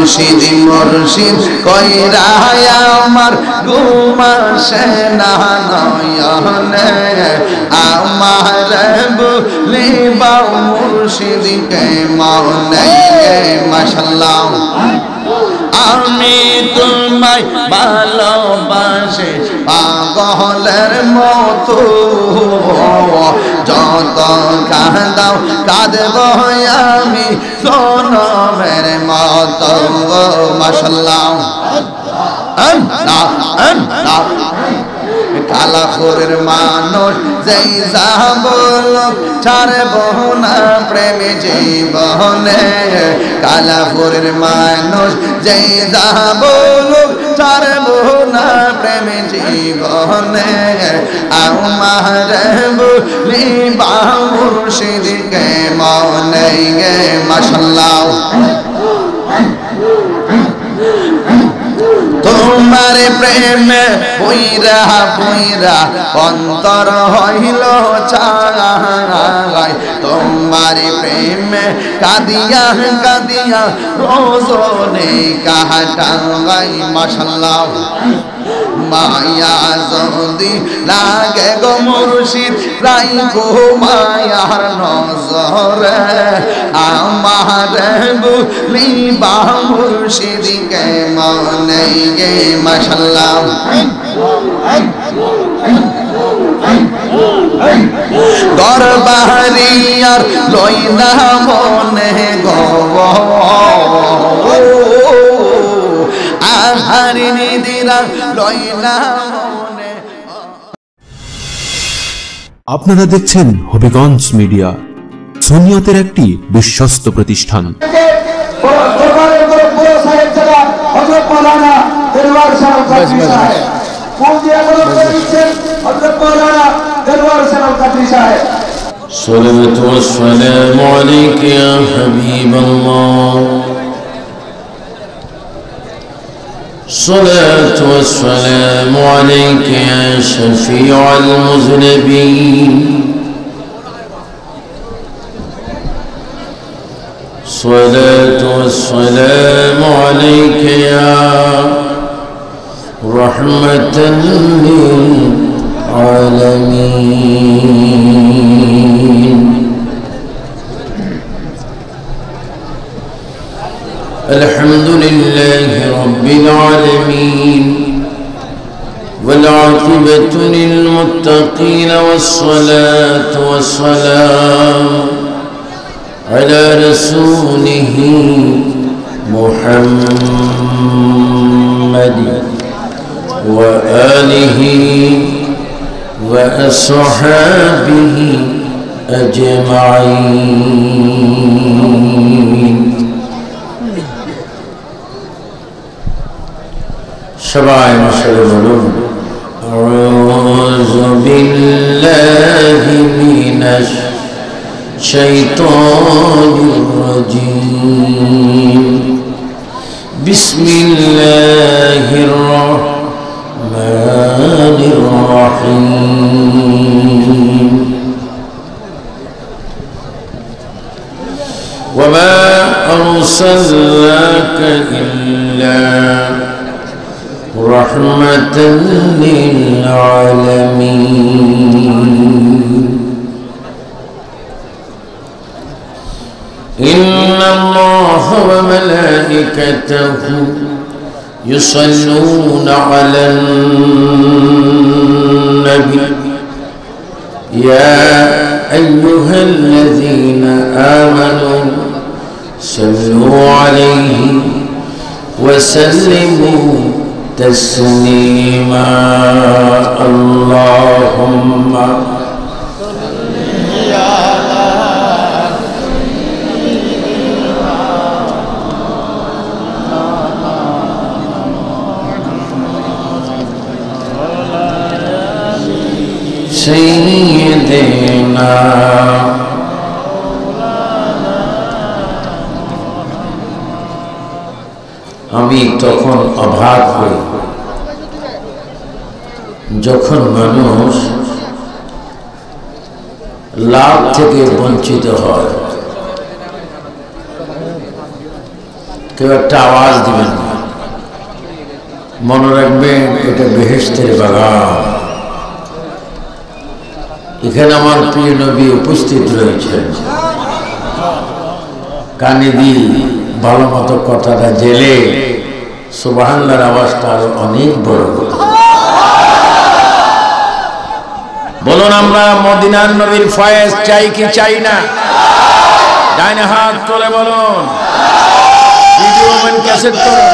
মুর্শিদ মুর্শিদ কইরা আমার ঘুম আসে না নয়নে আমার বলিবা মুর্শিদকে মনে মাশাআল্লাহ আমি তোমায় ভালোবাসি পাগলের মতো যত কাঁদাও কাঁদব আমি সোনমের মতো মাশাআল্লাহ কালাপুরের মানুষ যেই যাবল ছাড়ব না প্রেমে জীবনে কালাপুরের মানুষ যেই যাবল ছাড়ব না প্রেমে জীবনে আমার বলিবা মুর্শিদকে মনে গে মাশাআল্লাহ তোমার প্রেমে পইরা পইরা অন্তর হইল ছাই তোমার প্রেমে কাঁদিয়া কাঁদিয়া রোজনে কাটাই মাশাআল্লাহ মায়া যদি লাগে গো মুর্শিদ রাইখো মায়ার নজরে আমার বলিবা মুর্শিদকে মনে গে মাশাআল্লাহ দরবারি আর লইনা মনে গো আহারি নিদিরা লইনা মনে। আপনারা দেখছেন হবিগঞ্জ মিডিয়া, সুন্নিয়তের একটি বিশ্বস্ত প্রতিষ্ঠান। الصلاة والسلام عليك يا حبيب الله الصلاة والسلام عليك يا شفيع المذنبين الصلاة والسلام عليك يا رحمة للعالمين الحمد لله رب العالمين والعاقبة للمتقين والصلاة والسلام على رسوله محمد وآله وأصحابه أجمعين شبعي مشربون أعوذ بالله من الشيطان الرجيم بسم الله الرحمن الرحيم وما أرسلناك إلا رحمة للعالمين إن الله وملائكته يصلون على النبي يا أيها الذين آمنوا صلوا عليه وسلموا تسليما اللهم سيدنا আমি তখন অবাক হই যখন মানুষ লাভ থেকে বঞ্চিত হয় কেউ একটা আওয়াজ দিবেন না, মনে রাখবেন এটা বেহেশতের বাগান। এখানে আমার প্রিয় নবী উপস্থিত রয়েছেন। কানে দি ভালো মতো কথাটা জেলে সুবহানাল্লাহর আওয়াজটা আরো অনেক বড়। বলুন আমরা মদিনার নবীর ফয়েজ চাই কি চাই না? ডাইনে হাত তুলে বলুন, ভিডিও ম্যান ক্যাসেট করুন।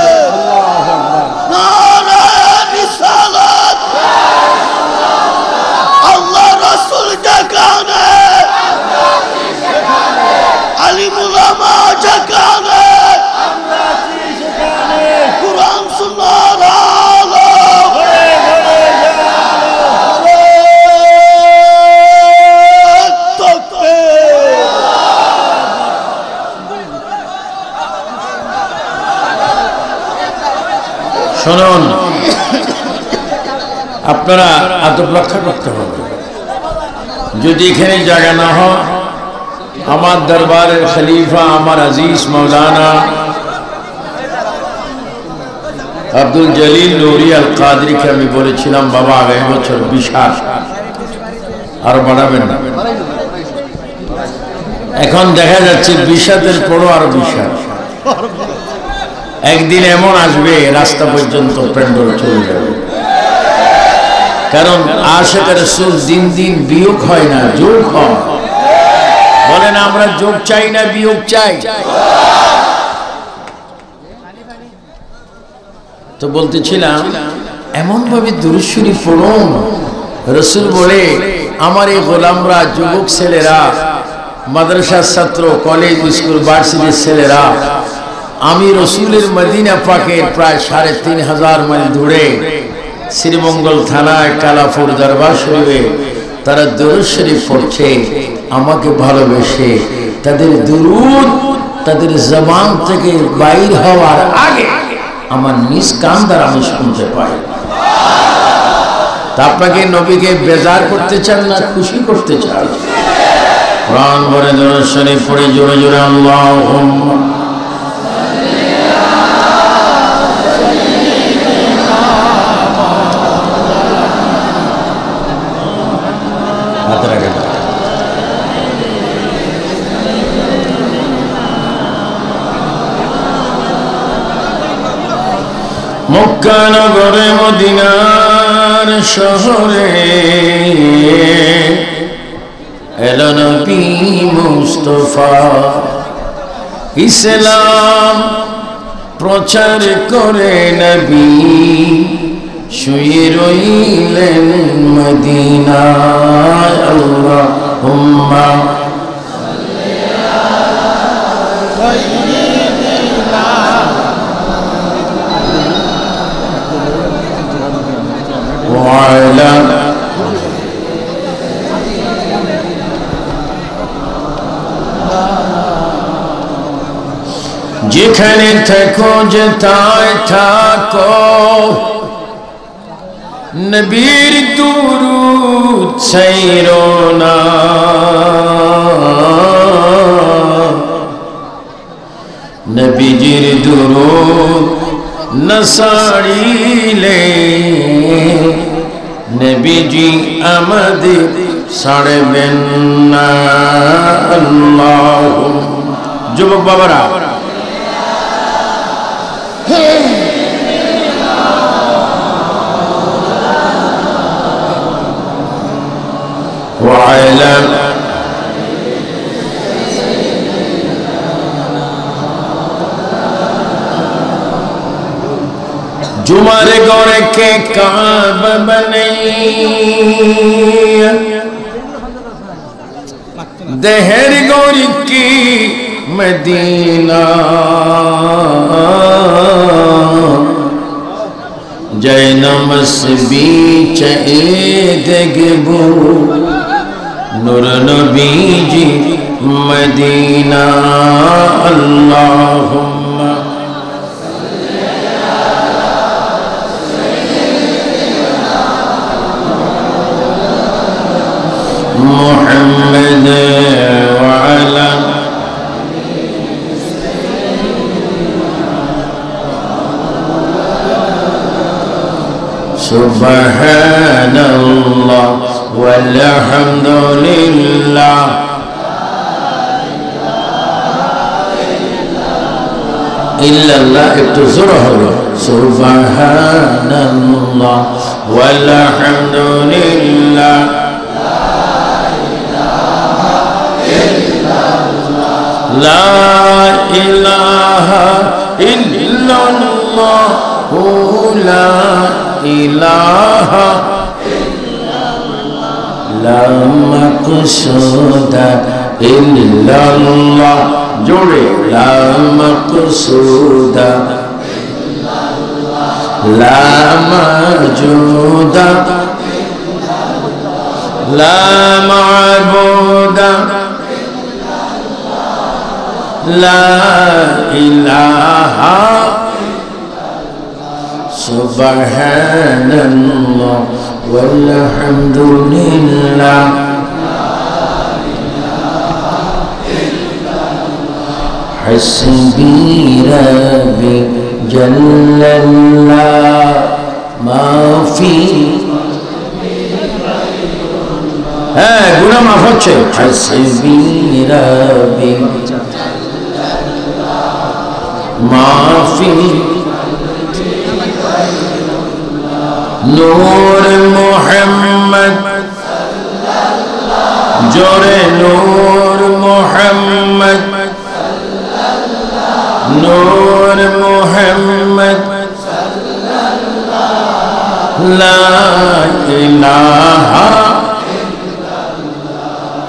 শুনুন, আপনারা আদব রক্ষা করতে হবে। যদি এখানে জায়গা না হয়, আমার দরবারের খলিফা আমার আজিজ মৌলানা আব্দুল জলিল নুরি আল কাদরিকে আমি বলেছিলাম, বাবা আগামী বছর বিশাল আরো বাড়াবেন না। এখন দেখা যাচ্ছে বিশাতের পরও আরো বিশাল। একদিন এমন আসবে রাস্তা পর্যন্ত প্যান্ডেল চলে যাবে। কারণ আশিকের রাসূল দিন দিন বিয়োগ হয় না, যোগ হয়। বলেন আমরা যোগ চাই না বিয়োগ চাই? তো বলতেছিলাম এমন ভাবে দুরূদ শরীফ পড়ুন, রাসূল বলে আমার এই গোলামরা, যুবক ছেলেরা, মাদ্রাসার ছাত্র, কলেজ স্কুল ভার্সিটির ছেলেরা, আমি রসুলের মদিনা পাকের প্রায় ৩৫০০ মাইল দূরে শ্রীমঙ্গল থানায় কালাপুর দরবার শরীফে তারা দুরূদ শরীফ পড়ছে আমাকে ভালোবেসে। তাদের দুরূদ তাদের জবান থেকে বাইর হওয়ার আগে আমার নিজ কান দ্বারা আমি শুনতে পাই। তা আপনাকে নবীকে বেজার করতে চান না খুশি করতে চান? প্রাণ ভরে দুরূদ শরীফ পড়ে জোরে জোরে আল্লাহুম্মা মক্কা নগরে মদিনার শহরে এলো নবী মুস্তাফা, ইসলাম প্রচার করে নবী শুয়ে রইলেন মদিনায়। আল্লাহুম্মা যেখানে থাকো যেথায় থাকো নবীর দুরূদ ছাইরো না। নবীজির দুরূদ না ছাড়িলে নবীজি আমাদের ছাড়বেন না। আল্লাহুম্মা। যুবক বাবারা, जुमारे गौरे के काब बने देहर गौरी की मदीना जय नमस बीच देखबो नूर नबी जी मदीना। अल्लाहुम्मा मुहम्मद व अला সুবহানাল্লাহ ওয়ালহামদুলিল্লাহ ইল্লাল্লাহ একটু জোরে হবে সুবহানাল্লাহ ওয়ালহামদুলিল্লাহ লা ইলাহা ইল্লাল্লাহ লা ইলাহা লা মাকসুদা ইল্লাল্লাহ জোরে লা মাকসুদা লা মাওজুদা লা মা'বুদা লা ইলাহা সুবহানাল্লাহ ওয়ালহামদুলিল্লাহ হাসবি রাব্বি জাল্লাল্লাহ মাফি হ্যাঁ গুনাহ মাফ হচ্ছে হাসবি রাব্বি মাফি নূর মুহাম্মদ জোরে নূর মুহাম্মদ নূর মুহাম্মদ লা ইলাহা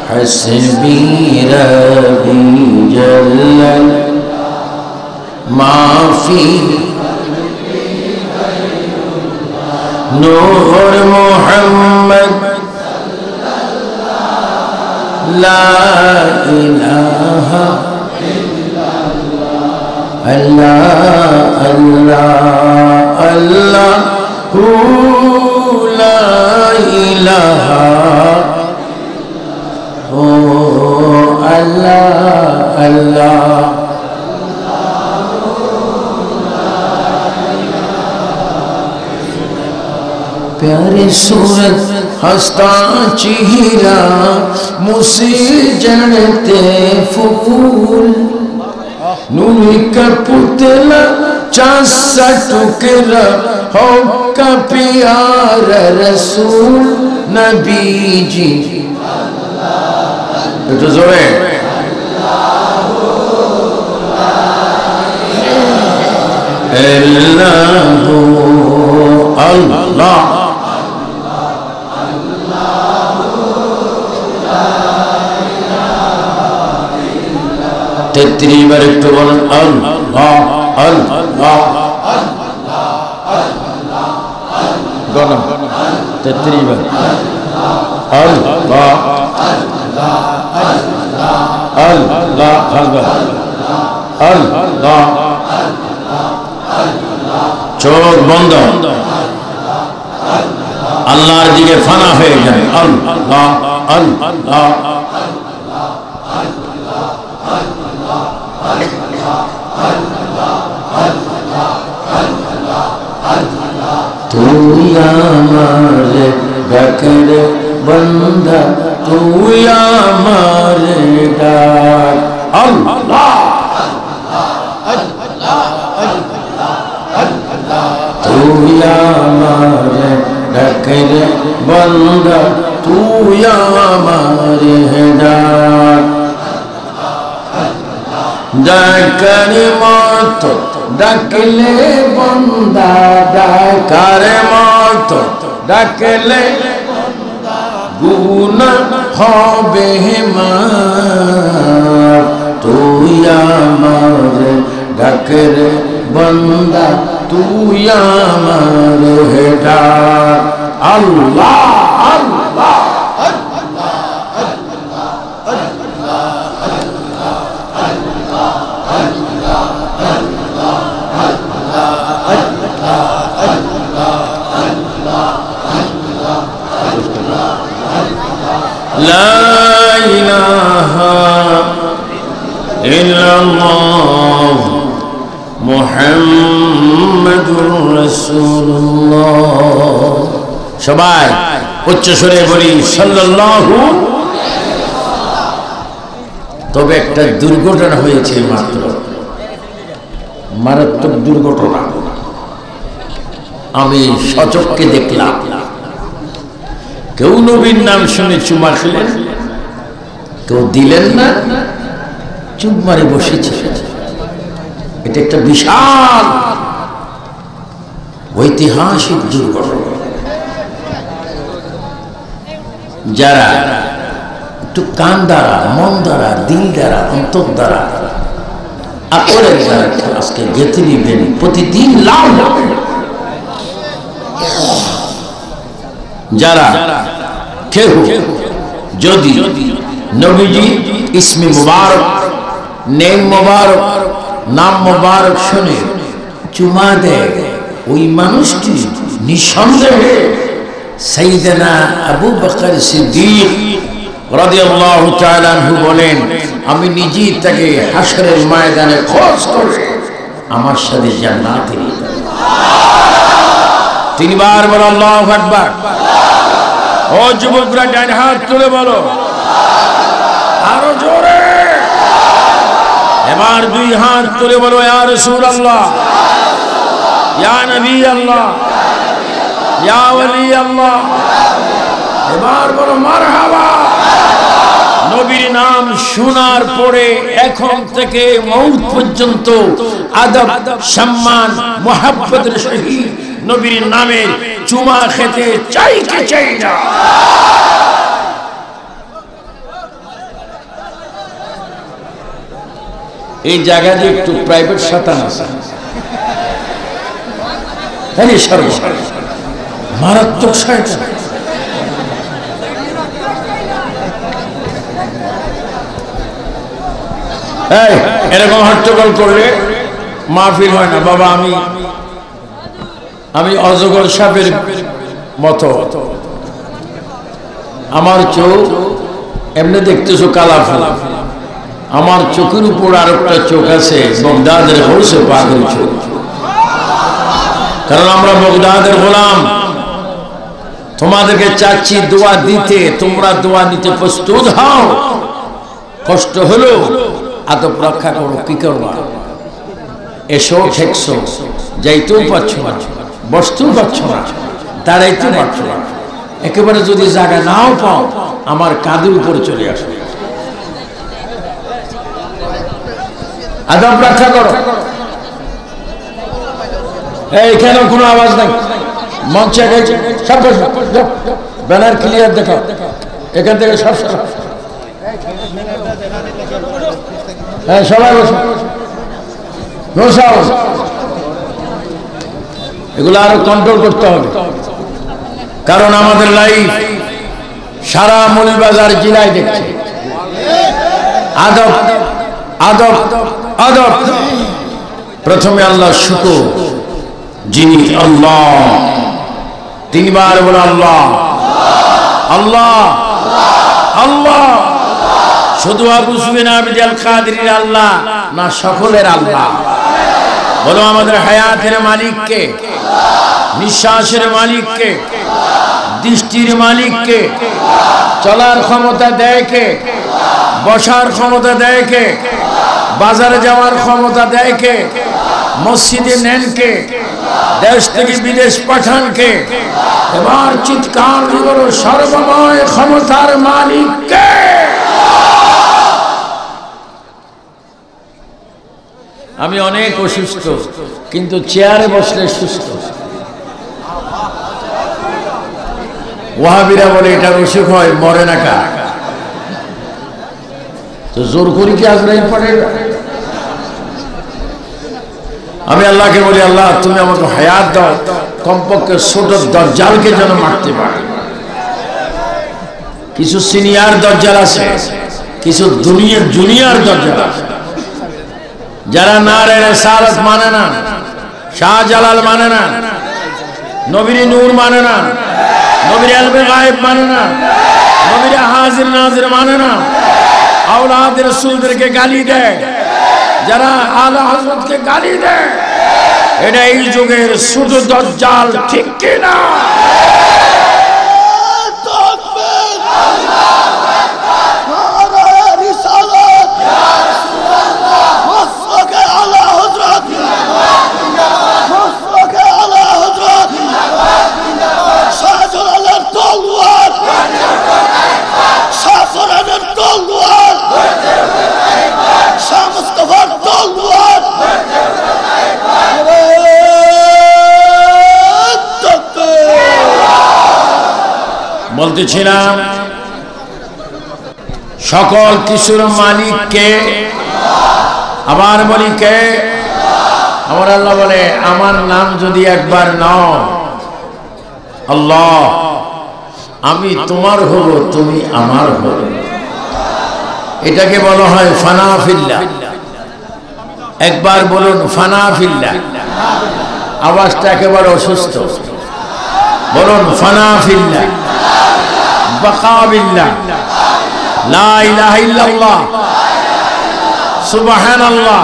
হাসবি রাব্বি জাল্লাল মাফি নূর মুহাম্মদ লা ইলাহা আল্লাহ আল্লাহ আল্লাহ লা ইলাহা ও আল্লাহ আল্লাহ प्यारे सूरत हस्ता चेहरा मुझसे जनते फूल नूरी का पुतला चासा टुकड़ा हो का प्यारा रसूल नबी जी तो जोरे अल्लाह अल्लाह तेतरी बार एक तो बोलन अल्लाह अल्लाह गनम तेतरी बार अल्लाह अल्लाह अल्लाह चोख बंद अल्लाहर दिके फाना হয়ে যায় अल्लाह अल्लाह तू हमारे बकर बंदा तू हमारे डाक अल्लाह तू हमारे बकर बंदा तू हमारे डाक डाकर मत डाकले बंदा डाकर मत डाकले गुनाह হবে মাফ তুই আমার ডাকের বন্দা তুই আমার ডাক আল্লাহ আল্লাহ لا إله إلا الله محمد رسول الله সবাই উচ্চ স্বরে বলি সাল্লাল্লাহু। তবে একটা দুর্ঘটনা হয়েছে মাত্র, মারাত্মক দুর্ঘটনা। আমি সচক্ষে দেখলাম কেউ নবীর নাম শুনে চুমা খেলেন, কেউ দিলেন না, চুপ মারে বসেছে। এটা একটা বিশাল ঐতিহাসিক দুর্ঘটনা। যারা একটু কান দ্বারা, মন দ্বারা, দিল দ্বারা, অন্তর দ্বারা, আকলের দ্বারা আজকে গেঁথে নিবেন, প্রতিদিন লাভ হবে। যারা কেউ যদি নবীজি ইসমে মুবারক, নেম মুবারক, নাম মুবারক শুনে চুমা দেয়, ওই মানুষটি নিঃসন্দেহে সাইয়েদনা আবু বকর সিদ্দিক রাদিয়াল্লাহু তাআলা আনহু বলেন, আমি নিজেই তাকে হাশরের ময়দানে খোঁজ করে আমার সাথে জান্নাতে নিয়ে যাব। তিনবার বলো আল্লাহু আকবার। ও যুবকরা ডান হাত তুলে বলো আরো জোরে। এবার দুই হাত তুলে বলো ইয়া রাসূলুল্লাহ, ইয়া নবী আল্লাহ, ইয়া ওলি আল্লাহ। এবার বলো মারহাবা। নবীর নাম শোনার পরে এখন থেকে মৌত পর্যন্ত আদব, সম্মান, মুহাব্বতের সহিত নবীর নামে চুমা খেতে চাই কি চাই না। এই জায়গাতে একটু প্রাইভেট শয়তান আছে, মারাত্মক শয়তান। এরকম হট্টগোল করলে মাহফিল হয় না বাবা। আমি অজগর সাপের মতো, আমার চোখ এমনি দেখতেছো কালা ফালা, আমার চোখের উপর আর একটা চোখ আছে বগদাদের গৌসে পাকের চোখ। কারণ আমরা বগদাদের গোলাম। তোমাদেরকে চাচ্ছি দোয়া দিতে, তোমরা দোয়া নিতে প্রস্তুত হও। কষ্ট হলো আদব রক্ষা করো, কি করবা? এসো ঠেকছো, যাইতেও পারছো না, বসতেও পারছো না, দাঁড়াইতেও পারছো না। একেবারে যদি জায়গা নাও পাও, আমার কাঁধের উপরে চলে আসো। আদব রক্ষা করো। এইখানে কোনো আওয়াজ নাই, মঞ্চে গেছে সব ব্যানার ক্লিয়ার দেখো, এখান থেকে সব হ্যাঁ সবাই বসো। এগুলো আরো কন্ট্রোল করতে হবে, কারণ আমাদের লাইফ সারা মৌলভীবাজার জেলায় দেখছে। আদব আদব আদব। প্রথমে আল্লাহ শুকর, যিনি আল্লাহ। তিনবার বলে আল্লাহ আল্লাহ আল্লাহ। শুধু আবু সুফিয়ান আল কাদেরীর আল্লাহ না, সকলের আল্লাহ। বলো আমাদের হায়াতের মালিক কে? নিঃশ্বাসের মালিক কে? দৃষ্টির মালিক কে? চলার ক্ষমতা দেয় কে? বসার ক্ষমতা দেয় কে? বাজারে যাওয়ার ক্ষমতা দেয় কে? মসজিদে নেন কে? দেশ থেকে বিদেশ পাঠান কে? এবার চিৎকার দিয়ে বলো সর্বময় ক্ষমতার মালিক কে? আমি অনেক অসুস্থ, কিন্তু চেয়ারে বসলে সুস্থ। ওয়াহাবিরা বলে এটার অসুখ হয়, মরে না কা? তো জোর করি কি আজরাইল পড়ে? আমি আল্লাহকে বলি, আল্লাহ তুমি আমাকে হায়াত দাও, কমপক্ষে ছোট দজ্জালকে যেন মারতে পারে। কিছু সিনিয়র দজ্জাল আছে, কিছু জুনিয়র দজ্জাল আছে, যারা নারে রিসালাত মানে না, শাহজালাল মানে না, নবীর নূর মানে না, নবীর ইলমে গায়েব মানে না, নবীর হাজির নাজির মানে না, আওলাদ রাসূলদেরকে গালি দেয়, যারা আলা হযরতকে গালি দেয়। এটা এই যুগের ছোট দজ্জাল, ঠিক কি না? বলতেছিলাম সকল কিছুর মালিক কে? আবার বলি কে? আমার আল্লাহ বলে আমার নাম যদি একবার নাও আল্লাহ, আমি তোমার হব, তুমি আমার হবে। এটাকে বলা হয় ফানা ফিল্লাহ। একবার বলুন ফানা ফিল্লাহ। আওয়াজটা একেবারে অসুস্থ, বলুন ফানা ফিল্লাহ বাকা বিল্লাহ লা ইলাহা ইল্লাল্লাহ সুবহানাল্লাহ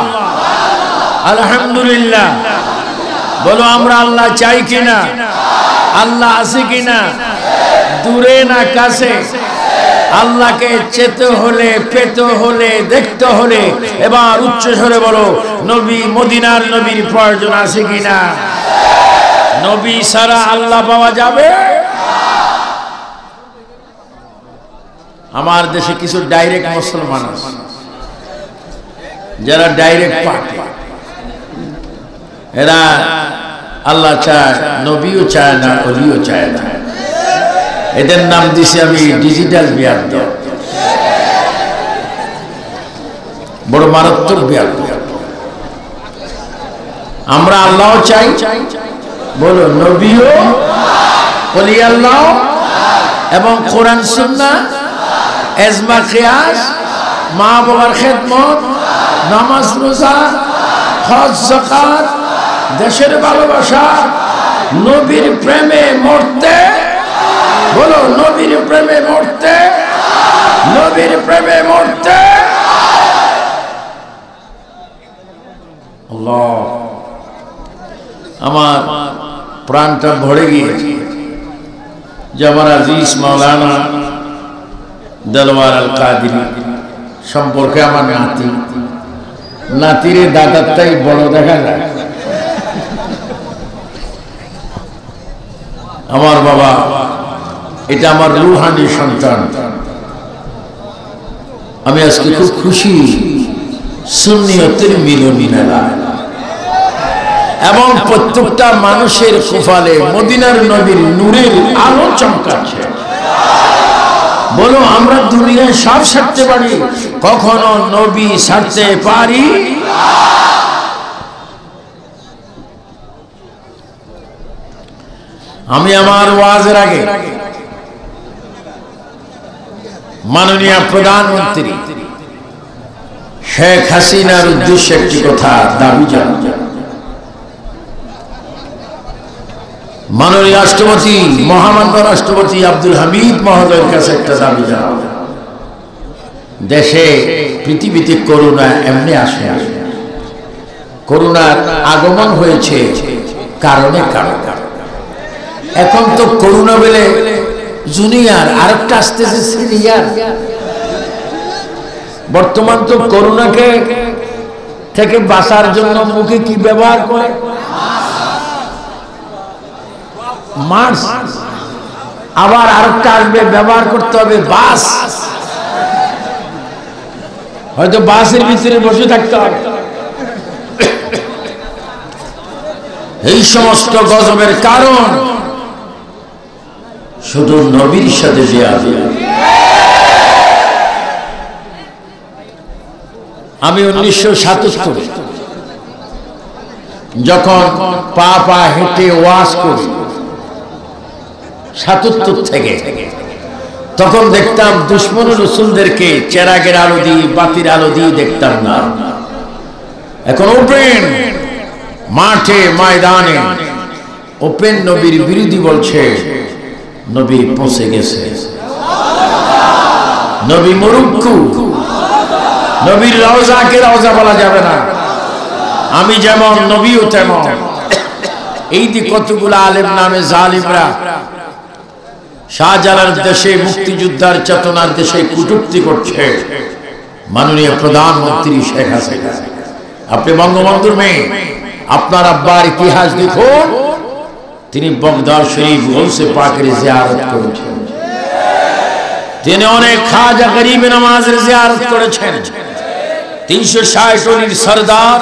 আলহামদুলিল্লাহ। বলো আমরা আল্লাহ চাই কিনা? আল্লাহ আছে কিনা? দূরে না কাছে? আল্লাহকে চেতে হলে, পেতে হলে, দেখতে হলে এবার উচ্চ স্বরে বলো নবী, মদিনার নবীর প্রয়োজন আছে কিনা? নবী ছাড়া আল্লাহ পাওয়া যাবে? আমার দেশে কিছু ডাইরেক্ট মুসলমান আছে যারা ডাইরেক্ট পায়, এরা আল্লাহ চায়, নবীও চায় না, ওলিও চায় না। এদের নাম দিছি আমি ডিজিটাল বিয়াদ। বড় মারাত্মক বিয়াদ। আমরা আল্লাহ চাই, বলো নবীও, ওলি আল্লাহ এবং কোরআন সুন্নাহ, এজমা কিয়াস, মা বাবার খেদমত, নামাজ রোজা, হজ যাকাত, দেশের ভালোবাসা, নবীর প্রেমে মরতে, বলো নবীর প্রেমে মরতে, নবীর প্রেমে মরতে। আল্লাহ, আমার প্রাণটা ভরে গিয়েছে যে আমার আজিজ মাওলানা দেলওয়ার আল কাদেরী সম্পর্কে আমার নাতি, নাতিরে দাদারটাই বড় দেখা যায়। আমার বাবা, এটা আমার রুহানি সন্তান। আমি আজকে খুব খুশি সুন্নিয়তের মিলনী মেলা, এবং প্রত্যেকটা মানুষের কপালে মদিনার নবীর নূরের আলো চমকাচ্ছে। বলো আমরা দুনিয়ায় সব ছাড়তে পারি, কখনো নবী ছাড়তে পারি? আমি আমার ওয়াজের আগে মাননীয় প্রধানমন্ত্রী শেখ হাসিনার উদ্দেশ্যে একটি কথা দাবি জানাই। মাননীয় রাষ্ট্রপতি, মহামান্য রাষ্ট্রপতি আব্দুল হামিদ মহোদয়ের কাছে একটা দাবি জানাবো। দেশে পৃথিবীতে করোনা এমনি আসে, করোনার আগমন হয়েছে কারণে কারণ। এখন তো করোনা বলে জুনিয়র, আরেকটা আসতেছে সিনিয়র। বর্তমান তো করোনাকে থেকে বাঁচার জন্য মুখে কি ব্যবহার করে? মাস্ক। আবার আরেকটা আসবে, ব্যবহার করতে হবে বাস। হয়তো বাসের ভিতরে বসে থাকতে হবে। এই সমস্ত গজবের কারণ শুধু নবীর সাথে জিয়াদ। আমি 1977 যখন পা পা হেঁটে ওয়াজ করি 77 থেকে, তখন দেখতাম দুশ্মন রসুলদেরকে চেরাগের আলো দিয়ে, বাতির আলো দিয়ে দেখতাম না। এখন ওপেন মাঠে ময়দানে ওপেন নবীর বিরোধী বলছে নবী পৌঁছে গেছে, নবী মরুক্কু, নবীর রওজাকে রওজা বলা যাবে না। আমি যেমন নবীও তেমন। এই যে কতগুলো আলেম নামে জালিমরা শাহজালাল দেশে, মুক্তিযোদ্ধার চেতনার দেশে কটূক্তি করছে মাননীয় প্রধানমন্ত্রী শেখ হাসিনা। আপনি বঙ্গবন্ধুর মেয়ে, আপনার আব্বার ইতিহাস দেখুন। তিনি বগদাদ শরীফ গৌসে পাকের জিয়ারত করেছেন, তিনি অনেক খাজা গরিব নওয়াজের জিয়ারত করেছেন, 360 অলির সরদার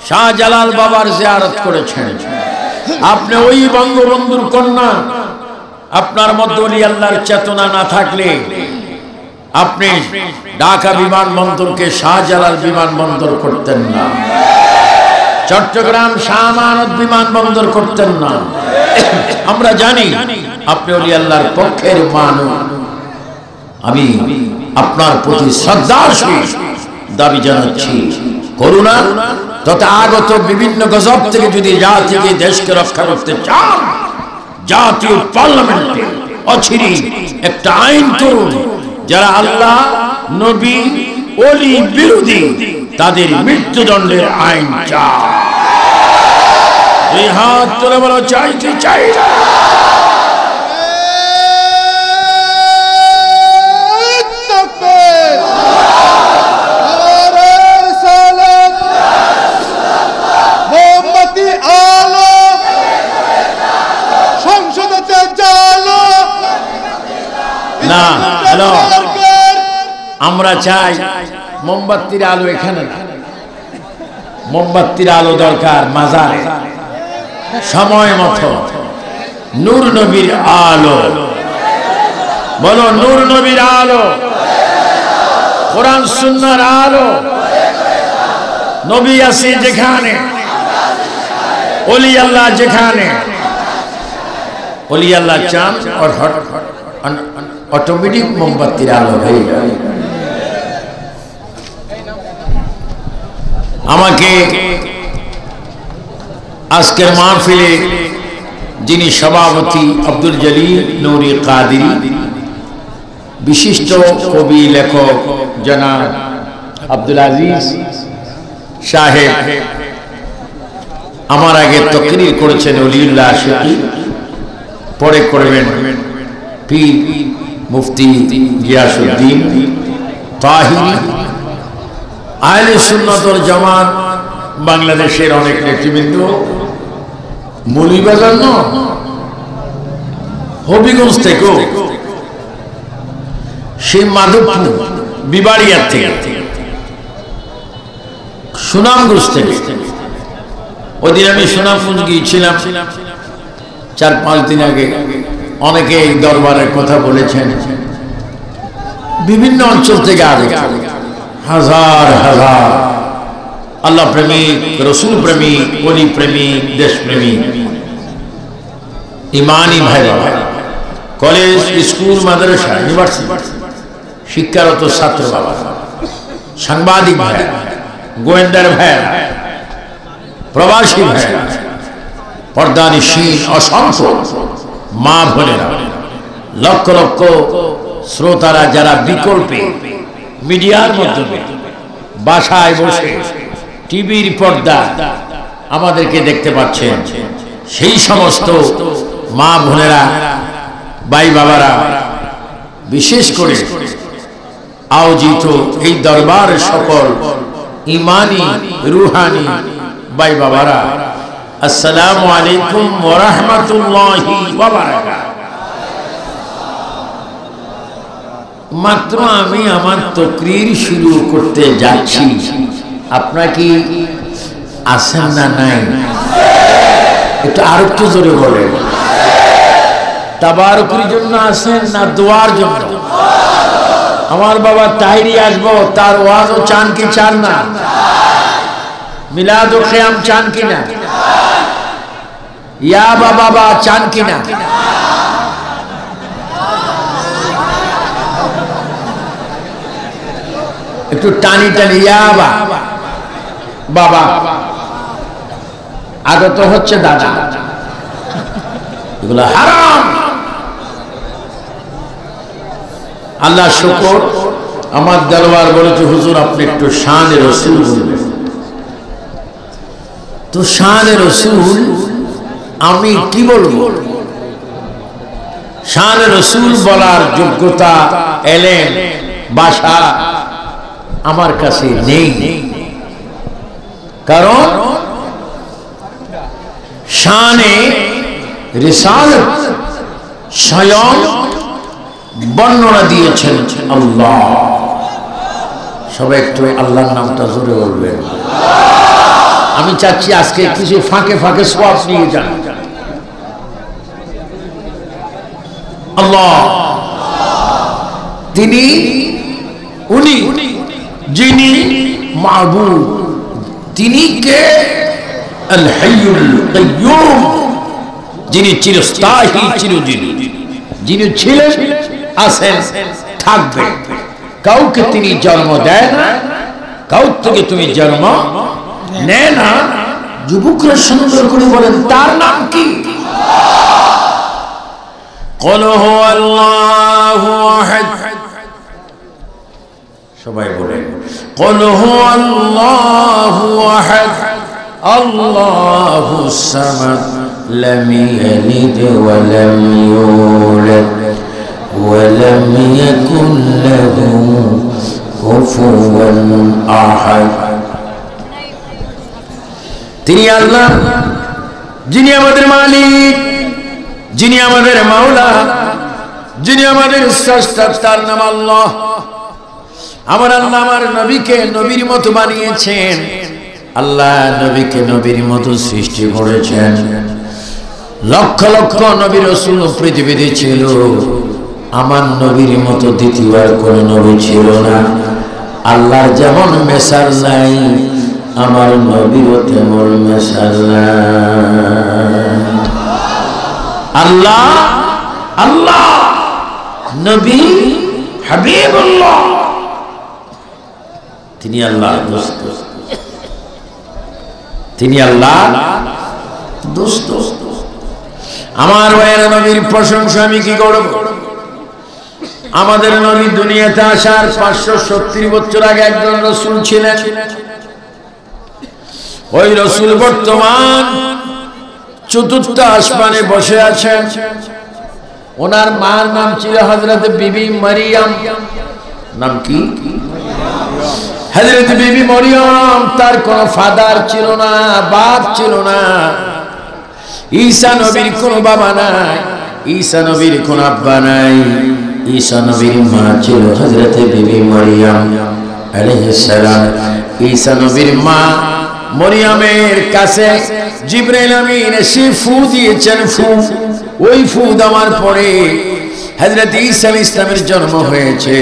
শাহজালাল বাবার জিয়ারত করেছেন। আপনি ওই বঙ্গবন্ধুর কন্যা আপনার মধ্যে ওলি আল্লাহর চেতনা না থাকলে আপনি ঢাকা বিমানবন্দরকে শাহজালাল বিমানবন্দর করতেন না, চট্টগ্রাম শাহ আমানত বিমানবন্দর করতেন না। আমরা জানি আপনি ওলি আল্লাহর পক্ষের মানুষ। আমি আপনার প্রতি শ্রদ্ধার সহিত দাবি জানাচ্ছি, করুণা তথা আগত বিভিন্ন গজব থেকে যদি জাতিকে দেশকে রক্ষা করতে চান, জাতীয় পার্লামেন্টে অচিরেই একটা আইন করুন, যারা আল্লাহ নবী ওলি বিরোধী তাদের মৃত্যুদণ্ডের আইন চায়। এই হাত তুলে বলো চাইতে চাই। আমরা চাই মোমবাতির আলো এখানে না, মোমবাতির আলো দরকার মাজারে, সময় মতো নূর নবীর আলো। বলো নূর নবীর আলো, কোরআন সুন্নাহর আলো। নবী আছে যেখানে, ওলি আল্লাহ যেখানে, ওলি আল্লাহ চান और অটোমেটিক মোমবাতির আলো হয়ে যায়। আমাকে আজকের মাহফিলে যিনি সভাপতি আব্দুল জলিল নুরি কাদেরী, বিশিষ্ট কবি লেখক জনাব আব্দুল আজিজ সাহেব আমার আগে তাকরীর করেছেন ওলিউল্লাহ আশিকী, পরে করবেন পীর মুফতি গিয়াসউদ্দিন তাহিরি। আহলে সুন্নাত ওয়াল জামাত বাংলাদেশের অনেক নেতৃবৃন্দ, মৌলভীবাজার না, হবিগঞ্জ থেকেও, সেই মাধবপুর বিবাড়িয়ার থেকে, সুনামগঞ্জ থেকে। ওই দিন আমি সুনামগঞ্জ গিয়েছিলাম 4-5 দিন আগে। অনেকে এই দরবারের কথা বলেছেন, বিভিন্ন অঞ্চল থেকে আসে, হাজার হাজার আল্লাহ প্রেমিক, রসুল প্রেমিক, ওলি প্রেমিক, দেশ প্রেমিক, ইমানি ভাই বাবা, কলেজ, স্কুল, মাদ্রাসা, ইউনিভার্সিটি শিক্ষারত ছাত্র বাবা, সাংবাদিক ভাই, গোয়েন্দার ভাই, প্রবাসী ভাই, পর্দানিশীন অসংখ্য মা বোনেরা, লক্ষ লক্ষ শ্রোতারা যারা বিকল্পে মিডিয়ার মাধ্যমে বাসায় বসে টিভির পর্দা আমাদেরকে দেখতে পাচ্ছেন, সেই সমস্ত মা বোনেরা, ভাই বাবারা, বিশেষ করে আয়োজিত এই দরবারের সকল ইমানি রুহানি ভাই বাবারা, আসসালামু আলাইকুম ওয়া রাহমাতুল্লাহি ওয়া বারাকাতুহু। মাত্র আমি আমার তাকরীর শুরু করতে যাচ্ছি, আপনারা কি আছেন না নাই? একটু আরো একটু জোরে বলেন। তাবারুকের জন্য আছেন না দোয়ার জন্য? আমার বাবা তাহিরি আসবো, তার ওয়াজও চান কি চান না? মিলাদ ও কিয়াম চান কি না? ইয়া বাবা চান কি না? একটু টানি টানি ইয়া বাবা। আগত হচ্ছে দাদা, এগুলো হারাম। আল্লাহ শুকর, আমার দরবার বলেছে হুজুর আপনি একটু শানে রাসূল বলবেন। তো শানে রাসূল আমি কি বলবো? শানে রাসূল বলার যোগ্যতা, এলেম, ভাষা আমার কাছে নেই। কারণ শানে রিসালাত স্বয়ং বর্ণনা দিয়েছেন আল্লাহ। সবাই একটু আল্লাহর নামটা জোরে বলবেন। আমি চাচ্ছি আজকে কিছু ফাঁকে ফাঁকে সওয়াব নিয়ে যান। আল্লাহ। তিনি উনি যিনি মাবুদ, তিনি কে? আল হাইয়ুল কাইয়্যুম, যিনি চিরস্থায়ী চিরজীবী, যিনি ছিলেন, আছেন, থাকবেন। কাউকে তিনি জন্ম দেয় না, কাউ থেকে তুমি জন্ম নেয় না। যুবকরা সুন্দর করে বলেন তার নাম কি? قل هو الله احد, সবাই বলেন قل هو الله احد الله الصمد لم يلد ولم يولد ولم يكن له كفوا احد। তিনি আল্লাহ, যিনি আমাদের মালিক, যিনি আমাদের মাওলা, যিনি আমাদের স্রষ্টা, তার নাম আল্লাহ। আমার আল্লাহ আমার নবীকে নবীর মতো বানিয়েছেন, আল্লাহ নবীকে নবীর মতো সৃষ্টি করেছেন। লক্ষ লক্ষ নবী রাসূল পৃথিবীতে ছিল, আমার নবীর মতো দ্বিতীয়বার কোন নবী ছিল না। আল্লাহর যেমন মেসাল নাই, আমার নবীরও তেমন মেসাল নাই। আল্লাহ আল্লাহ, নবী হাবিবুল্লাহ, তিনি আল্লাহ দোস্ত, তিনি আল্লাহ দোস্ত। আমার ভাইয়ের নবীর প্রশংসা আমি কি করব? আমাদের নবী দুনিয়াতে আসার 570 বছর আগে একজন রাসূল ছিলেন। ওই রাসূল বর্তমান চতুর্থ আসমানে বসে আছেন। ওনার মার নাম ছিল হযরত বিবি মারিয়াম। নাম কি? হযরত বিবি মারিয়াম। তার কোনো ফাদার ছিল না, বাপ ছিল না। ঈসা নবীর কোনো বাবা নাই, ঈসা নবীর কোনো আব্বা নাই। ঈসা নবীর মা ছিল হযরত বিবি মারিয়াম আলাইহিস সালাম। ঈসা নবীর মা মরিয়মের কাছে জিবরাইল আমিন এসে ফু দিয়েছেন, ফু। ওই ফু দেওয়ার পরে হযরত ঈসা আলাইহিস সালামের জন্ম হয়েছে।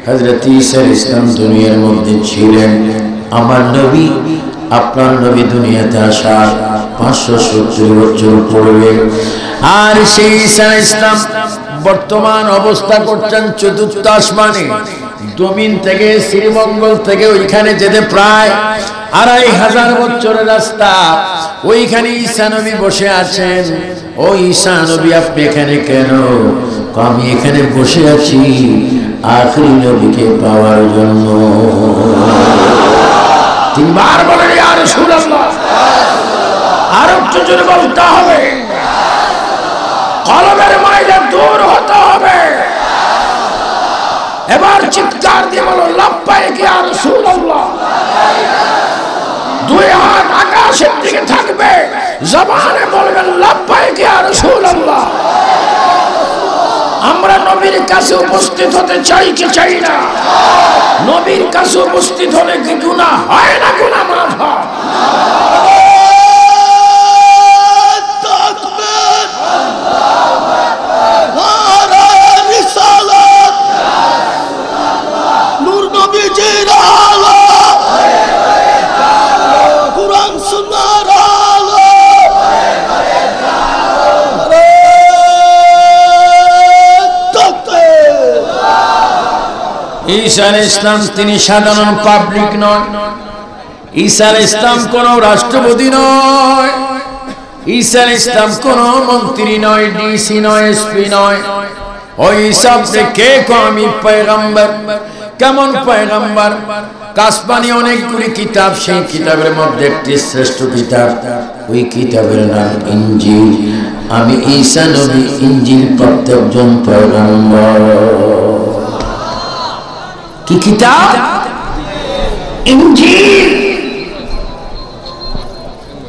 হযরত ঈসা আলাইহিস সালাম দুনিয়ার মধ্যে ছিলেন। আমার নবী, আপনার নবী দুনিয়াতে আসার 570 বছর পূর্বে। আর সেই ঈসা আলাইহিস সালাম বর্তমান অবস্থা করছেন চতুর্থ আসমানে। জমিন থেকে, শ্রীমঙ্গল থেকে ওইখানে যেতে প্রায় 2500 বছরের রাস্তা। ওইখানে ঈসা নবী বসে আছেন। ও ঈসা নবী, আপনি এখানে কেন? আমি এখানে বসে আছি আখিরি নবীকে পাওয়ার জন্য। তিনবার বলেন ইয়া রাসূলুল্লাহ। আর একটু জোরে বলতে হবে, কলমের ময়লা দূর হতে হবে। এবার চিৎকার দিয়ে বলো লাব্বাইক ইয়া রাসূলুল্লাহ। দুই হাত আকাশের দিকে থাকবে, জবানে বলবেন লাব্বাইক ইয়া রাসূলুল্লাহ। আমরা নবীর কাছে উপস্থিত হতে চাই কি চাই না? নবীর কাছে উপস্থিত হলে কি গুনাহ হয় না? গুনাহ মাফ হয়। ঈসা আলাইহিস সালাম তিনি সাধারণ পাবলিক নয়। ঈসা আলাইহিস সালাম কোন রাষ্ট্রপতি নয়। ঈসা আলাইহিস সালাম কোন মন্ত্রী নয়, ডিসি নয়, এসপি নয়। ওই ঈসা কে আমি পয়গম্বর। কেমন পয়গম্বর? কাসমানি অনেকগুলি কিতাব, সেই কিতাবের মধ্যে একটি শ্রেষ্ঠ কিতাব, ওই কিতাবের নাম ইনজিল। আমি ঈসা নবী ইনজিল প্রাপ্ত একজন পয়গম্বর। কি কিতাব? ইনজিল।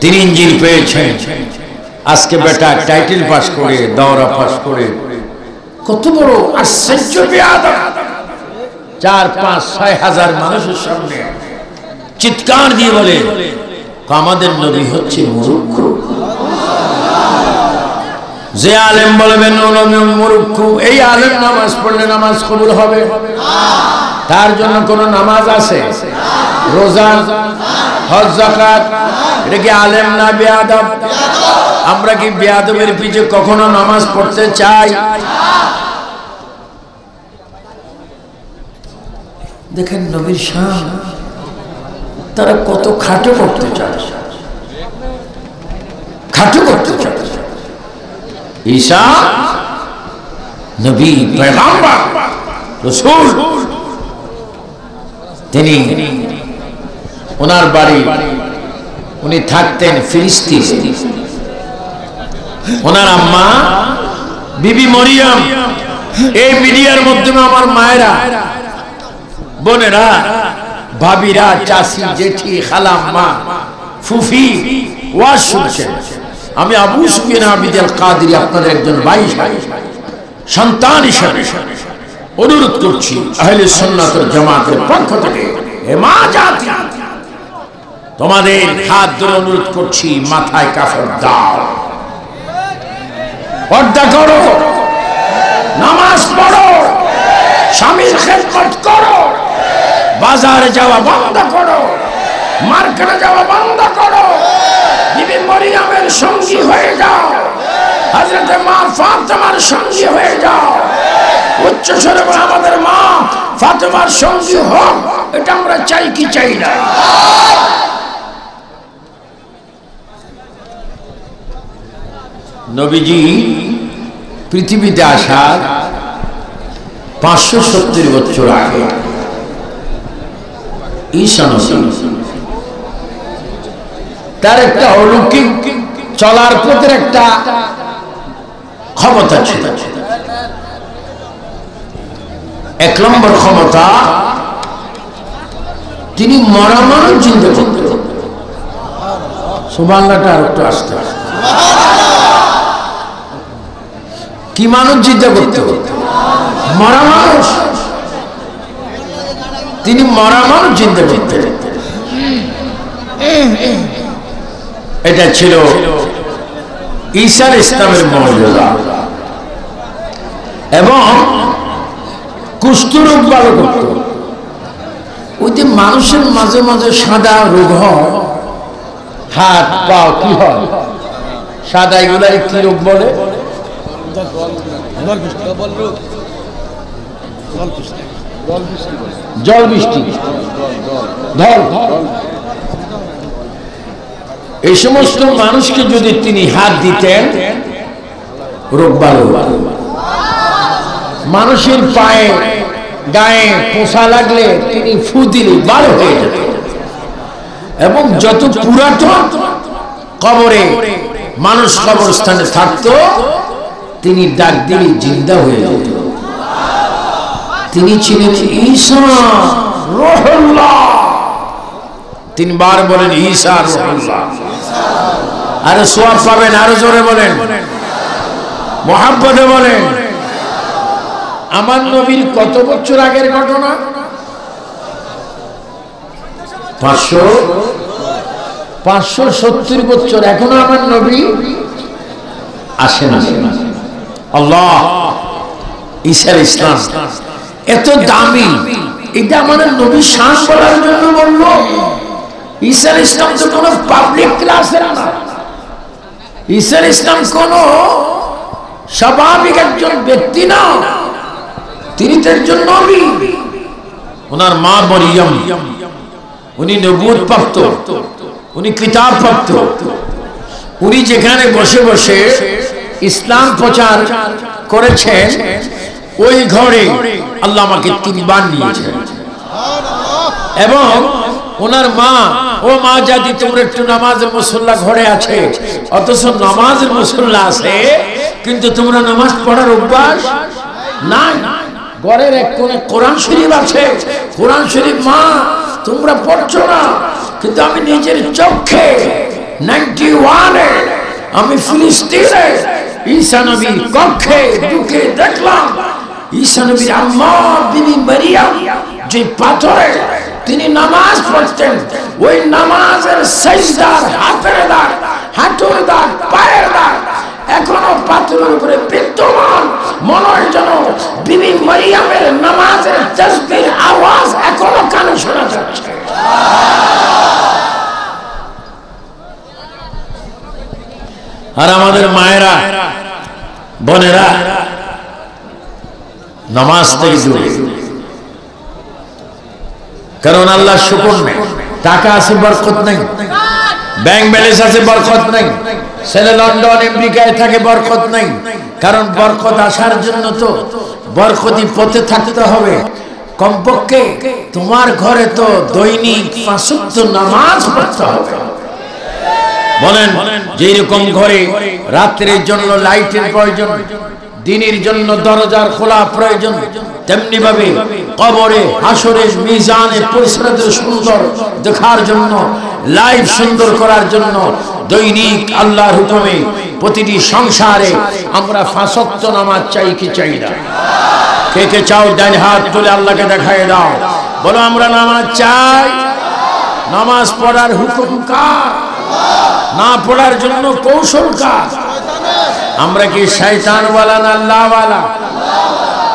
তিনি ইনজিল পেয়েছেন। আজকে বেটা টাইটেল পাস করে, দাওরা পাস করে, কত বড় আশ্চর্য বেয়াদব 4-5-6 হাজার মানুষের সামনে চিৎকার দিয়ে বলে আমাদের নবী হচ্ছে মূর্খ। যে আলেম বলবেন মূর্খ, এই আলেম নামাজ পড়লে নামাজ কবুল হবে? তার জন্য কোন নামাজ আছে? রোজা, হজ, যাকাত, এটা কি আলেম না বেয়াদব? আমরা কি বেয়াদবের পিছে কখনো নামাজ পড়তে চাই? দেখেন নবীর শান, তারা কত খাটো করতে চায়, খাটো করতে চায়। ঈসা নবী, পয়গম্বর, রাসূল, তিনি ওনার বাড়ি, উনি থাকতেন ফিলিস্তিনে। ওনার আম্মা বিবি মরিয়ম, এই মিডিয়ার মাধ্যমে আমার মায়েরা, বোনেরা, ভাবিরা, চাচি, জেঠি, খালাম্মা, ফুফি ওয়াজ শুনছেন। আমি আবু সুফিয়ান আবিদুল কাদের আপনাদের একজন ভাই সন্তান হিসেবে অনুরোধ করছি আহলে সুন্নাত ওয়াল জামাতের পক্ষ থেকে, হে মা জাতি, তোমাদের হাত ধরে অনুরোধ করছি, মাথায় কাফন দাও, পর্দা করো, নামাজ পড়ো, স্বামীর খেদমত করো, বাজারে যাওয়া বন্ধ করো, মার্কেটে যাওয়া বন্ধ করো, বিবি মরিয়মের সঙ্গী হয়ে যাও, হযরত মা ফাতেমার সঙ্গী হয়ে যাও। উচ্চ স্বরে আমাদের মা ফাতেমার সঙ্গী হোক, এটা আমরা চাই কি চাই না? নবীজি পৃথিবীতে আসার 570 বছর আগে ঈসা নবী, তার একটা অলৌকিক চলার পথের একটা ক্ষমতা ছিল। এক নম্বর ক্ষমতা, তিনি মরা মানুষ চিন্তা করতেন। সুবহানাল্লাহটা আর একটু আসতে আসতে, কি মানুষ চিন্তা করতে? মরা মানুষ। তিনি মরা মানুষ চিন্তা করতেন। এটা ছিল ঈসা ইসলামের মর্যাদা। এবং কুষ্ঠরোগ ভালো করত। ওই যে মানুষের মাঝে মাঝে সাদা রোগ হয়, হাত পা কি হয় সাদা, এগুলা কি রোগ বলে? জল বৃষ্টি, ধল। এই সমস্ত মানুষকে যদি তিনি হাত দিতেন, রোগ ভালো। মানুষের পায়ে গায়ে পোষা লাগলে তিনি ফু দিলে ভালো হয়ে যেত। এবং যত পুরাতন কবরে মানুষ কবরস্থানে থাকতো, তিনি ডাক দিলে জিন্দা হয়ে যেত। তিনি ছিলেন ঈসা রূহুল্লাহ। তিনবার বলেন ঈসা রূহুল্লাহ। আরে সওয়াব পাবেন, আরো জোরে বলেন, মুহাব্বতে বলেন। আমার নবীর কত বছর আগের ঘটনা? 570 বছর। এখনো আমার নবী আসেন। আল্লাহ, ঈসা ইসলাম এত দামি, এটা আমাদের নবী শান বলার জন্য বললো। ঈসা ইসলাম তো কোনো পাবলিক ক্লাসের না। ঈসা ইসলাম কোন স্বাভাবিক একজন ব্যক্তি না, তিনি তো একজন নবী। ওনার মা মরিয়ম, উনি নবুয়ত প্রাপ্ত, উনি কিতাব প্রাপ্ত। উনি যেখানে বসে বসে ইসলাম প্রচার করেছেন, ওই ঘরে আল্লাহ আমাকে 3 বার নিয়েছেন। এবং ওনার মা, ও মা জাতি, তোমরা একটু নামাজের মুসল্লা ঘরে আছে, অথচ নামাজের মুসল্লা আছে, কিন্তু তোমরা নামাজ পড়ার অভ্যাস নাই। ঘরের এক কোণে কোরআন শরীফ আছে, কোরআন শরীফ মা তোমরা পড়ছো না, কিন্তু আমি নিজের চোখে 91-এ আমি ফিলিস্তিনে ঈসা নবীর কক্ষে ঢুকে দেখলাম ঈসা নবীর আম্মা বিবি মারিয়াম যে পাথরে তিনি নামাজ পড়তেন, ওই নামাজের সিজদার হাতের দাগ, হাঁটুর দাগ, পায়ের দাগ এখনো পাথরের মারিয়ামের নামাজের তাসবির আওয়াজ এখনো কানে শোনা যাচ্ছে। আর আমাদের মায়েরা বোনেরা নামাজ থেকে দূরে, কারণ আল্লাহ শুকর নেই, টাকা আছে বরকত নেই, ব্যাংক ব্যালেন্স আছে বরকত নেই, ছেলে লন্ডন আমেরিকায় থাকে বরকত নেই। কারণ বরকত আসার জন্য তো বরকতি পথে থাকতে হবে। কমপক্ষে তোমার ঘরে তো দৈনিক 5 ওয়াক্ত নামাজ পড়তে হবে। বলেন, যেরকম ঘরে রাত্রের জন্য লাইটের প্রয়োজন, দিনের জন্য দরজার খোলা প্রয়োজন, তেমনি ভাবে কবরে হাসরে মিজানে পরিসরের সুন্দর দেখার জন্য, লাইফ সুন্দর করার জন্য দৈনিক আল্লাহর হুকুমে প্রতিটি সংসারে আমরা 5 ওয়াক্ত নামাজ চাই কি চাই না? কে কে চাও ডান হাত তুলে আল্লাহকে দেখায় দাও, বলো আমরা নামাজ চাই। নামাজ পড়ার হুকুম কার? না পড়ার জন্য কৌশল কার? আমরা কি শয়তান ওয়ালা না আল্লাহ ওয়ালা?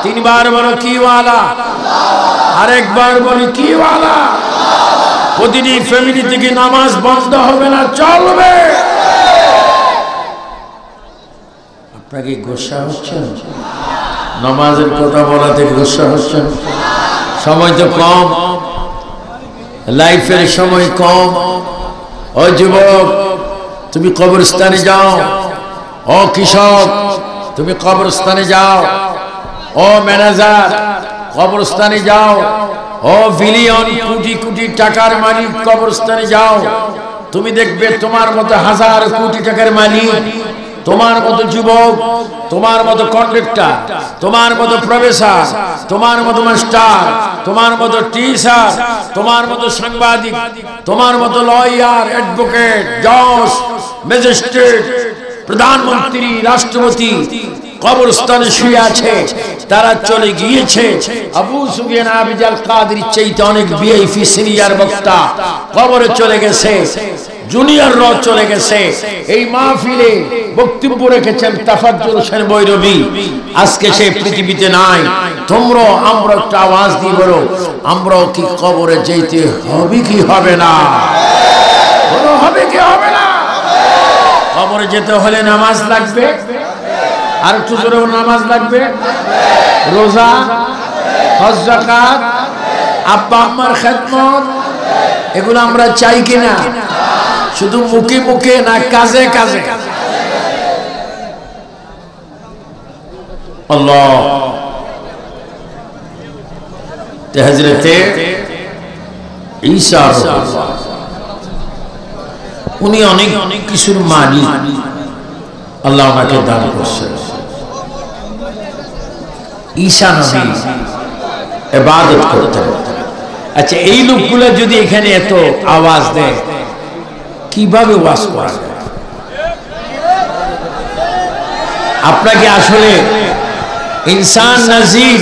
3 বার বলো কি ওয়ালা, আরেকবার বলি কি ওয়ালা? প্রতিটি ফ্যামিলি থেকে নামাজ বন্ধ হবে না, চলবে। আপনাকে গোসা হচ্ছেন নামাজের কথা বলাতে? গোসা হচ্ছেন? সময় তো কম, লাইফের সময় কম। ও যুবক, তুমি কবরস্থানে যাও। ও কৃষক, তুমি কবরস্থানে যাও। ও ম্যানেজার, কবরস্থানে যাও। ও বিলিয়ন কোটি কোটি টাকার মালিক, কবরস্থানে যাও। তুমি দেখবে তোমার মতো হাজার কোটি টাকার মালিক, তোমার মতো যুবক, তোমার মতো কন্ডাক্টর, তোমার মতো প্রফেসর, তোমার মতো মাস্টার, তোমার মতো টিচার, তোমার মতো সাংবাদিক, তোমার মতো লয়ার, অ্যাডভোকেট, জজ, ম্যাজিস্ট্রেট, প্রধানমন্ত্রী, রাষ্ট্রপতি কবরস্থানে শুয়ে আছে। তারা চলে গিয়েছে। আবু সুফিয়ান আবিজাল কাদরির চাইতে অনেক ভিআইপি সিনিয়র বক্তা কবরে চলে গেছে, জুনিয়র র চলে গেছে। এই মাহফিলে বক্তব্য রেখেছেন তাফাজ্জুল হোসেন বৈরবী, আজকে সে পৃথিবীতে নাই। তোমরা আমরা একটা আওয়াজ দিয়ে বলো, আমরাও কি কবরে যেতে হবে কি হবে না? বলো, হবে কি হবে না? কবরে যেতে হলে নামাজ লাগবে, আর একটু জোরে নামাজ লাগবে, রোজা, হজ, যাকাত, আব্বা আম্মার খেদমত, এগুলো আমরা চাই কিনা? শুধু মুখে মুখে না, কাজে কাজে? আল্লাহ। হযরতে ঈসা উনি অনেক কিছুর মালিক, আল্লাহ ওনাকে দান করছেন। ঈসা নবী ইবাদত করতেন। আচ্ছা, এই লোকগুলো যদি এখানে এত আওয়াজ দেয়, কিভাবে ওয়াজ করা যায়? আপনাকে আসলে ইনসান নাজির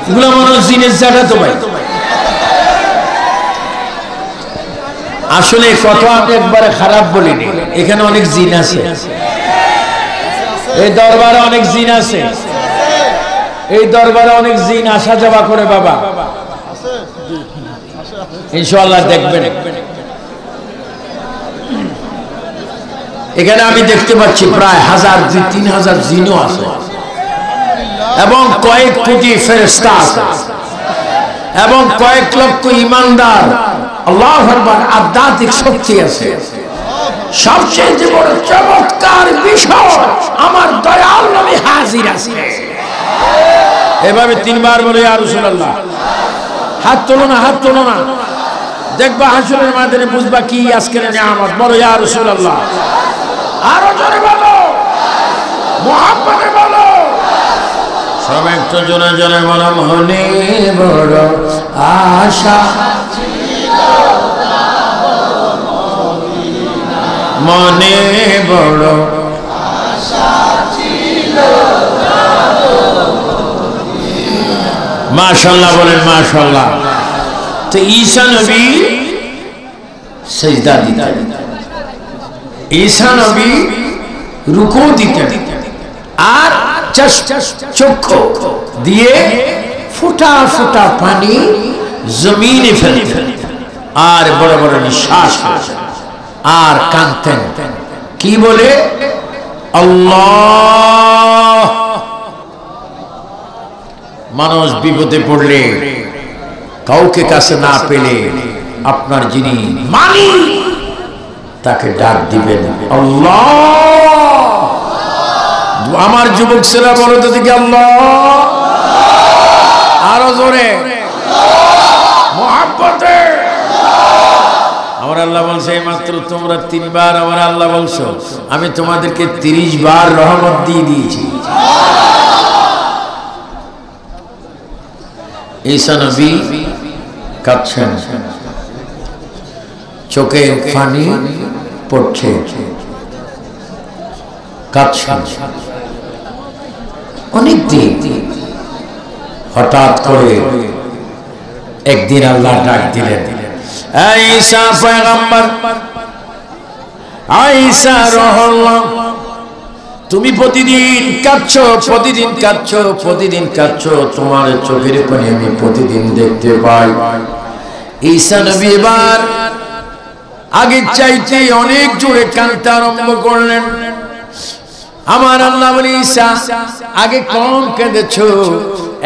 এগুলো মনে জিনিস জায়গা তো ভাই, আসলে কথা আমি একবারে খারাপ বলিনি। এখানে অনেক জিন আছে, এই দরবারে অনেক জিন আছে, এই দরবারে অনেক জিন আসা যাওয়া করে বাবা, ইনশাআল্লাহ দেখবেন। এখানে আমি দেখতে পাচ্ছি প্রায় 1000-3000 জিনও আছে, এবং কয়েক কোটি ফেরেশতা আছে, এবং কয়েক লক্ষ ঈমানদার, আল্লাহু আকবার, আধ্যাত্মিক শক্তি আছে। সবচেয়ে বড় চমৎকার বিষয়, আমার দয়াল নবী হাজির আছে। এভাবে 3 বার বলে ইয়া রাসূলুল্লাহ। হাত তোলো না, হাত তোলো না, দেখবা হাসরের ময়দানে বুঝবা কি আজকের নিয়ামত। বলো ইয়া রাসূলুল্লাহ, আরো জোরে বলো, মুহাম্মদে বলো, সব একটু জোরে জোরে বলো। মনে বড় আশা ছিল, মনে বড় আশা ছিল। মাশাআল্লাহ বলেন, মাশাআল্লাহ। তো ঈসা নবী সিজদা দিতেন, ঈসা নবী রুকু দিতেন, আর চক্ষু দিয়ে ফুটা ফুটা পানি জমিনে ফেলতেন আর বড় বড় নিঃশ্বাস আর কাঁদতেন কি বলে আল্লাহ। মানুষ বিপদে পড়লে কাউকে কাছে না পেলে আপনার যিনি মালিক তাকে ডাক দিবেন আল্লাহ। আমার যুবক ছেলে বলো তো দেখি আল্লাহ, আরো জোরে মুহাব্বতে। আমার আল্লাহ বলছে মাত্র তোমরা 3 বার আমার আল্লাহ বলছো, আমি তোমাদেরকে 30 বার রহমত দিয়ে দিয়েছি। ঈসা নবী কাঁদছেন, চোখে পানি পড়ছে, কাঁদছেন অনেক দিন। হঠাৎ করে একদিন আল্লাহ ডাক দিলেন, ঈসা পয়গম্বর, ঈসা রহল্লাহ, তুমি প্রতিদিন কাঁদছো, প্রতিদিন কাঁদছো, প্রতিদিন কাঁদছো, তোমার চোখের পানি আমি প্রতিদিন দেখতে পাই। ঈসা নবী এবার আগের চাইতে অনেক জোরে কাঁদতে আরম্ভ করলেন। আমার আল্লাহ বলে ঈসা আগে কম কেঁদেছো,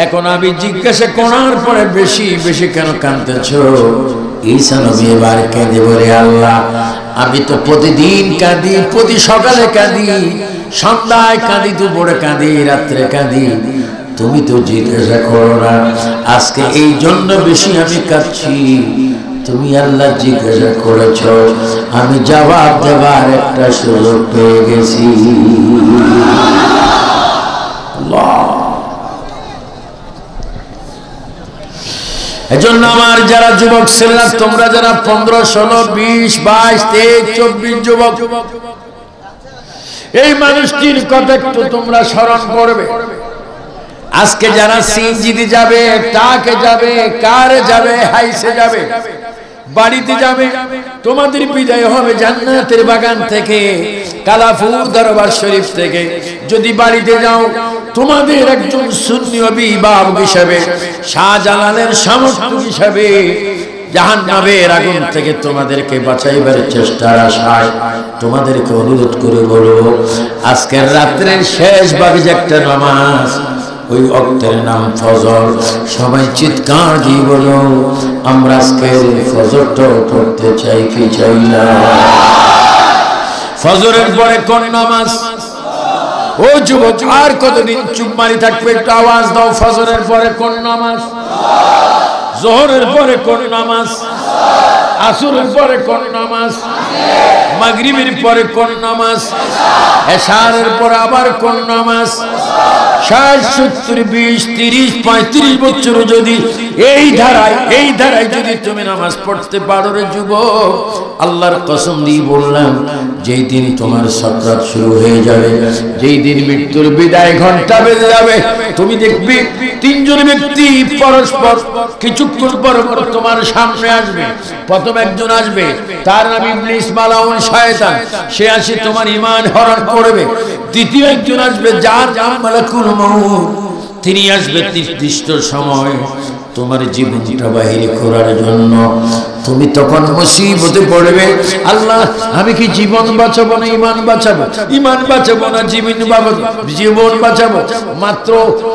এখন আমি জিজ্ঞাসা করার পরে বেশি বেশি কেন কাঁদতেছো? ঈসা নবী এবার কেঁদে বলে আল্লাহ আমি তো প্রতিদিন কাঁদি, প্রতি সকালে কাঁদি, সন্ধ্যায় কাঁদি, দুপুরে কাঁদি, রাত্রে কাঁদি, তুমি তো জিজ্ঞাসা করো না। আজকে এই জন্য বেশি আমি কাঁদছি, তুমি আল্লাহ জিজ্ঞাসা করেছ, আমি জবাব দেবার একটা সুযোগ পেয়ে গেছি। এজন্য আমার যারা যুবক ছেলেরা, তোমরা যারা 15, 16, 20, 22, 23, 24 যুবক, এই মানুষটির কথা একটু তোমরা স্মরণ করবে। আজকে যারা সিএনজিতে যাবে, ট্রাকে যাবে, কারে যাবে, হাইসে যাবে, বাড়িতে যাবে, তোমাদের বিদায় হবে জান্নাতের বাগান থেকে, কালাফুর দরবার শরীফ থেকে। যদি বাড়িতে যাও, তোমাদের একজন সুন্নি অভিভাবক হিসাবে, শাহজালালের সমর্থক হিসাবে জাহান্নামের আগুন থেকে তোমাদেরকে বাঁচাইবার চেষ্টার আশায় তোমাদেরকে অনুরোধ করে বলবো, আজকের রাত্রের শেষ ভাগে যে একটা নামাজ, ওই ওয়াক্তের নাম ফজর। সবাই চিৎকার দিয়ে বলো, আমরা আজকের ফজরটা পড়তে চাই কি চাই না? ফজরের পরে কোন নামাজ? ও যুবক, আর কতদিন চুপ মারি থাকবে? একটু আওয়াজ দাও। ফজরের পরে কোন নামাজ? জোহরের পরে কোন নামাজ? আসরের পরে কোন নামাজ? মাগরিবের পরে কোন নামাজ? এশারের পরে আবার কোন নামাজ? 60, 70, 20, 30, 35 বছর যদি এই ধারায় যদি তুমি নামাজ পড়তে পারো রে যুবক, আল্লাহর কসম দিয়ে বললাম, যেই দিন তোমার সাকরাত শুরু হয়ে যাবে, যেই দিন মৃত্যুর বিদায় ঘন্টা বেজে যাবে, তুমি দেখবে 3 জন ব্যক্তি পরস্পর কিছুক্ষণ পর তোমার সামনে আসবে। প্রথম একজন আসবে, তার নাম ইবলিস মালাউন শয়তান, সে আসে তোমার ঈমান হরণ করবে। দ্বিতীয় একজন আসবে, যার নাম মালাকুল মউত, তিনি আসবে নির্দিষ্ট সময় তোমার জীবনটা বাহির করার জন্য। তুমি তখন মুসিবতে পড়বে, আল্লাহ আমি কি জীবন বাঁচাবো না ঈমান বাঁচাবো? ঈমান বাঁচাবো না জীবন বাঁচাবো? মাত্র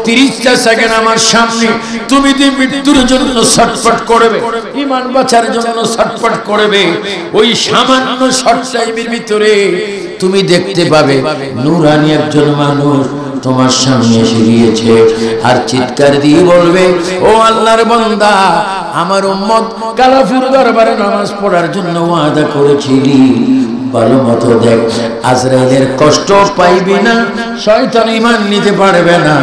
30টা সেকেন্ড আমার সামনে তুমি মৃত্যুর জন্য ছটফট করবে, ঈমান বাঁচার জন্য ছটফট করবে। ওই সামান্য শর্ট টাইমের ভিতরে তুমি দেখতে পাবে নূরানি একজন মানুষ তোমার সামনে এসে গিয়েছে, আর চিৎকার দিয়ে বলবে, ও আল্লাহর বান্দা, আমার উম্মত কালাফুর দরবারে নামাজ পড়ার জন্য ওয়াদা করেছিলি, ভালো মতো দেখ, আজরাইলের কষ্ট পাইবি না, শয়তান ঈমান নিতে পারবে না,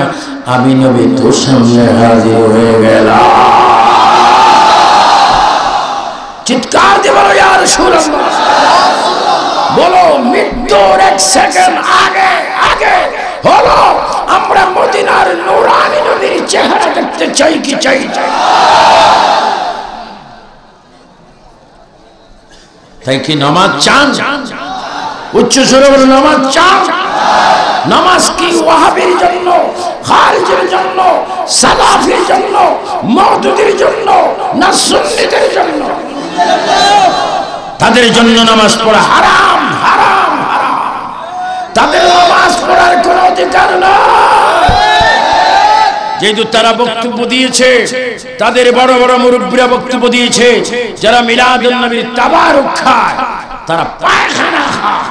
আমি নবী তোর সামনে হাজির হয়ে গেলাম। চিৎকার দিয়ে বলো, ইয়া রাসূলুল্লাহ, বলো মৃত্যুর 1 সেকেন্ড আগে হলো আমরা মদিনার নূরানি নবীর চেহারা দেখতে চাই কি চাই? তাই কি নামাজ চান? উচ্চ স্বরে বলো, নামাজ চান? নামাজ কি ওয়াহাবির জন্য, খারিজের জন্য, সালাফির জন্য, মওদুদির জন্য, না সুন্নিদের জন্য? তাদের জন্য নামাজ পড়া হারাম, হারাম, হারাম। তাদের নামাজ পড়ার কোনো অধিকার নাই। যেহেতু তারা বক্তব্য দিয়েছে, তাদের বড় বড় মুরব্বীরা বক্তব্য দিয়েছে, যারা মিলাদুন নবীর তাবারুক খায় তারা পায়খানা খায়।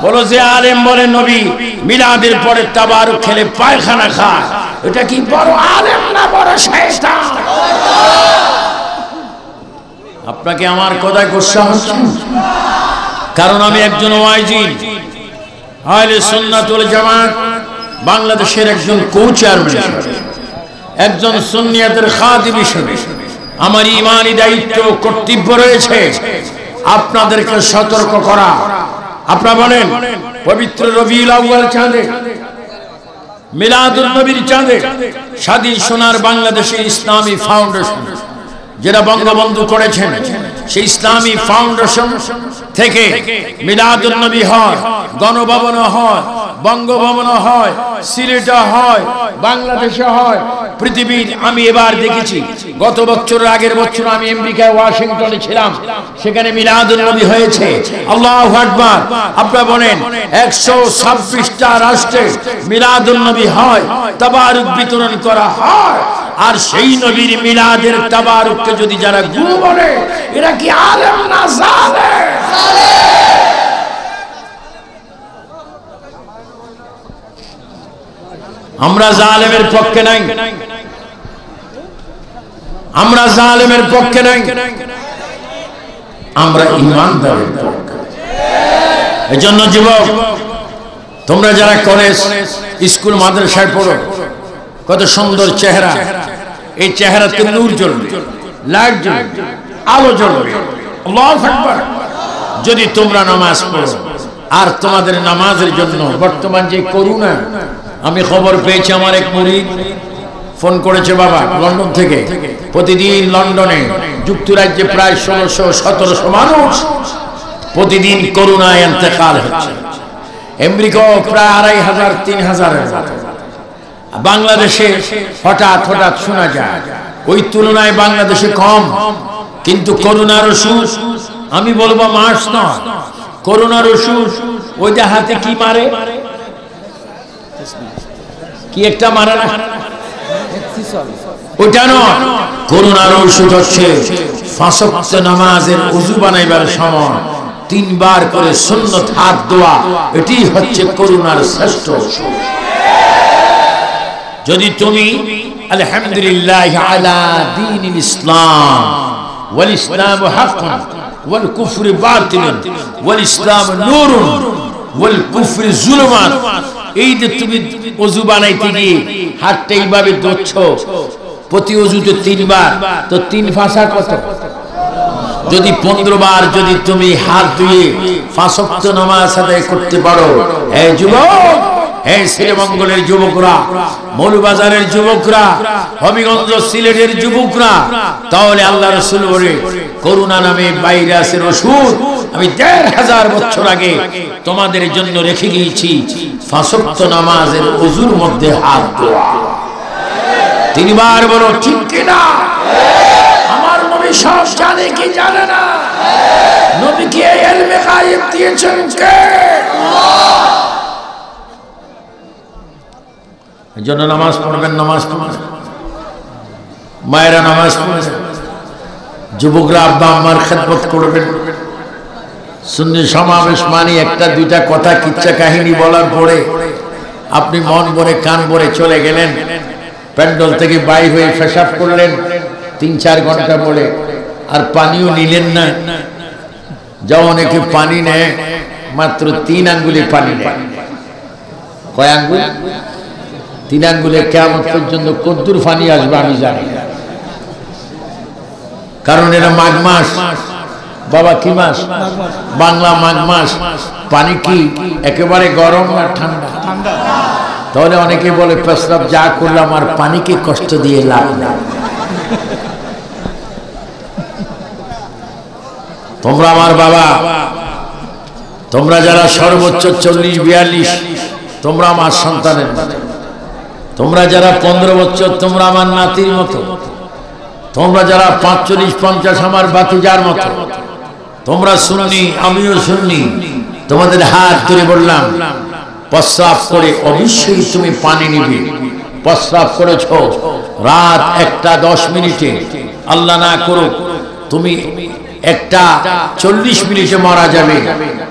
বলো যে আলেম বলে নবী মিলাদের পরে তাবারুক খেলে পায়খানা খায়, এটা কি বড় আলেম না বড় শয়তান? আপনাকে আমার কথায় গোসা হচ্ছে? কারণ আমি একজন ওয়াইজি, আহলে সুন্নাত ওয়াল জামাত বাংলাদেশের একজন কো-চেয়ারম্যান, একজন সুন্নিয়াতের খাদিম হিসেবে আমার ইমানি দায়িত্ব কর্তব্য রয়েছে আপনাদেরকে সতর্ক করা। আপনারা বলেন পবিত্র রবিউল আউয়াল চাঁদে, মিলাদুন নবীর চাঁদে স্বাধীন সোনার বাংলাদেশের ইসলামী ফাউন্ডেশন যেটা বঙ্গবন্ধু করেছেন, সেই ইসলামী ফাউন্ডেশন থেকে মিলাদুন নবী হয়, গণভবন হয়, বঙ্গভবন হয়, সিলেটে হয়, বাংলাদেশে হয়, পৃথিবীর। আমি এবার দেখেছি, গত বছর আগের বছর আমি আমেরিকায় ওয়াশিংটনে ছিলাম, সেখানে মিলাদুন নবী হয়েছে। আল্লাহু আকবার। আপনারা বলেন 126টা রাষ্ট্রে মিলাদুন নবী হয়, তাবারুক বিতরণ করা হয়। আর সেই নবীর মিলাদের তাবারুককে যদি যারা গুরু বলে, এরা কি আলেম না জালেম? আমরা জালেমের পক্ষে নাই, আমরা জালেমের পক্ষে নাই, আমরা ইমানদারের পক্ষে। এজন্য যুবক, তোমরা যারা কলেজ, স্কুল, মাদ্রাসায় পড়ো, কত সুন্দর চেহারা, এই চেহারাতে নূর জ্বলবে, লাইট জ্বলবে, আলো জ্বলবে। আল্লাহু আকবার। যদি তোমরা নামাজ পড়ো, আর তোমাদের নামাজের জন্য বর্তমান যে করুণা, আমি খবর পেয়েছি, আমার এক মুরিদ ফোন করেছে, বাবা লন্ডন থেকে, প্রতিদিন লন্ডনে যুক্তরাজ্যে প্রায় 1600-1700 মানুষ প্রতিদিন করুণায় ইন্তেকাল হচ্ছে। আমেরিকাও প্রায় 2500-3000। বাংলাদেশে হঠাৎ হঠাৎ শোনা যায়, ওই তুলনায় বাংলাদেশে কম। কিন্তু করোনার ওষুধ, আমি বলবো মাস নয়, করোনার ওষুধ ওইটা হাতে কি মারে, কি একটা মারে না, ওইটা নয়। করোনার ওষুধ হচ্ছে 5 ওয়াক্ত নামাজের ওযু বানাইবার সময় 3 বার করে সুন্নত হাত দোয়া, এটি হচ্ছে করোনার শ্রেষ্ঠ ওষুধ। যদি তুমি আলহামদুলিল্লাহ আলা দীনিল ইসলাম ওয়াল ইসলামু হাক্কুন ওয়াল কুফরু বাতিলুন ওয়াল ইসলামু নূরুন ওয়াল কুফরু যুলুমাত, এই যে তুমি ওযু বানাইতে গিয়ে হাতটা এইভাবে ধরছো, প্রতি ওযুতে 3 বার, তো 3 ফাঁসা কত? যদি 15 বার যদি তুমি হাত ধুয়ে 5 ওয়াক্ত নামাজ আদায় করতে পারো, এই যুবক, এই শ্রীমঙ্গলের যুবকরা, মৌলবাজারের যুবকরা, হবিগঞ্জ সিলেটের যুবকরা, তাহলে আল্লাহ রাসূল বলে করোনা নামে ভাইরাসের ওষুধ আমি 1500 বছর আগে তোমাদের জন্য রেখে গিয়েছি, 5 ওয়াক্ত নামাজের ওযুর মধ্যে হাত ধোয়া। 3 বার বলো ঠিক কিনা? আমার নবী সব জানে কি জানে না? নবীকে ইলমে গায়েব দিয়েছেন কে? আল্লাহ। এজন্য নামাজ পড়বেন, নামাজ পড়বেন, মায়েরা নামাজ পড়বেন, যুবকরা আব্বা আম্মার খেদমত করবেন। সুন্নি সমাবেশ মানে 1-2টা কথা, কিচ্ছা কাহিনী বলার পরে আপনি মন ভরে কান ভরে চলে গেলেন, প্যান্ডেল থেকে বাইর হয়ে পেশাব করলেন 3-4 ঘন্টা পরে, আর পানিও নিলেন না। যাও অনেকে পানি নেয়, মাত্র 3 আঙ্গুলে পানি নেয়। কয় আঙ্গুল? 3 আঙ্গুলে। কিয়ামত পর্যন্ত কদ্দুর পানি আসবে আমি জানি, কারণ এটা মাঘ মাস। বাবা কি মাস? বাংলা মাঘ মাস। পানি কি একেবারে গরম না ঠান্ডা? তাহলে অনেকে বলে প্রস্রাব যা করলাম আর পানিকে কষ্ট দিয়ে লাভ না। তোমরা আমার বাবা তোমরা যারা সর্বোচ্চ 40-42 তোমরা আমার সন্তানের মতো, তোমরা যারা 15 বছর তোমরা আমার নাতির মতো, তোমরা যারা 45-50 আমার বাতিজার মতো, তোমরা সুন্নি আমিও সুন্নি। তোমাদের হাত ধরে বললাম প্রস্রাব করে অবশ্যই তুমি পানি নিবে। প্রস্রাব করেছ রাত 1:10 আল্লাহ না করুক তুমি 1:40 মারা যাবে,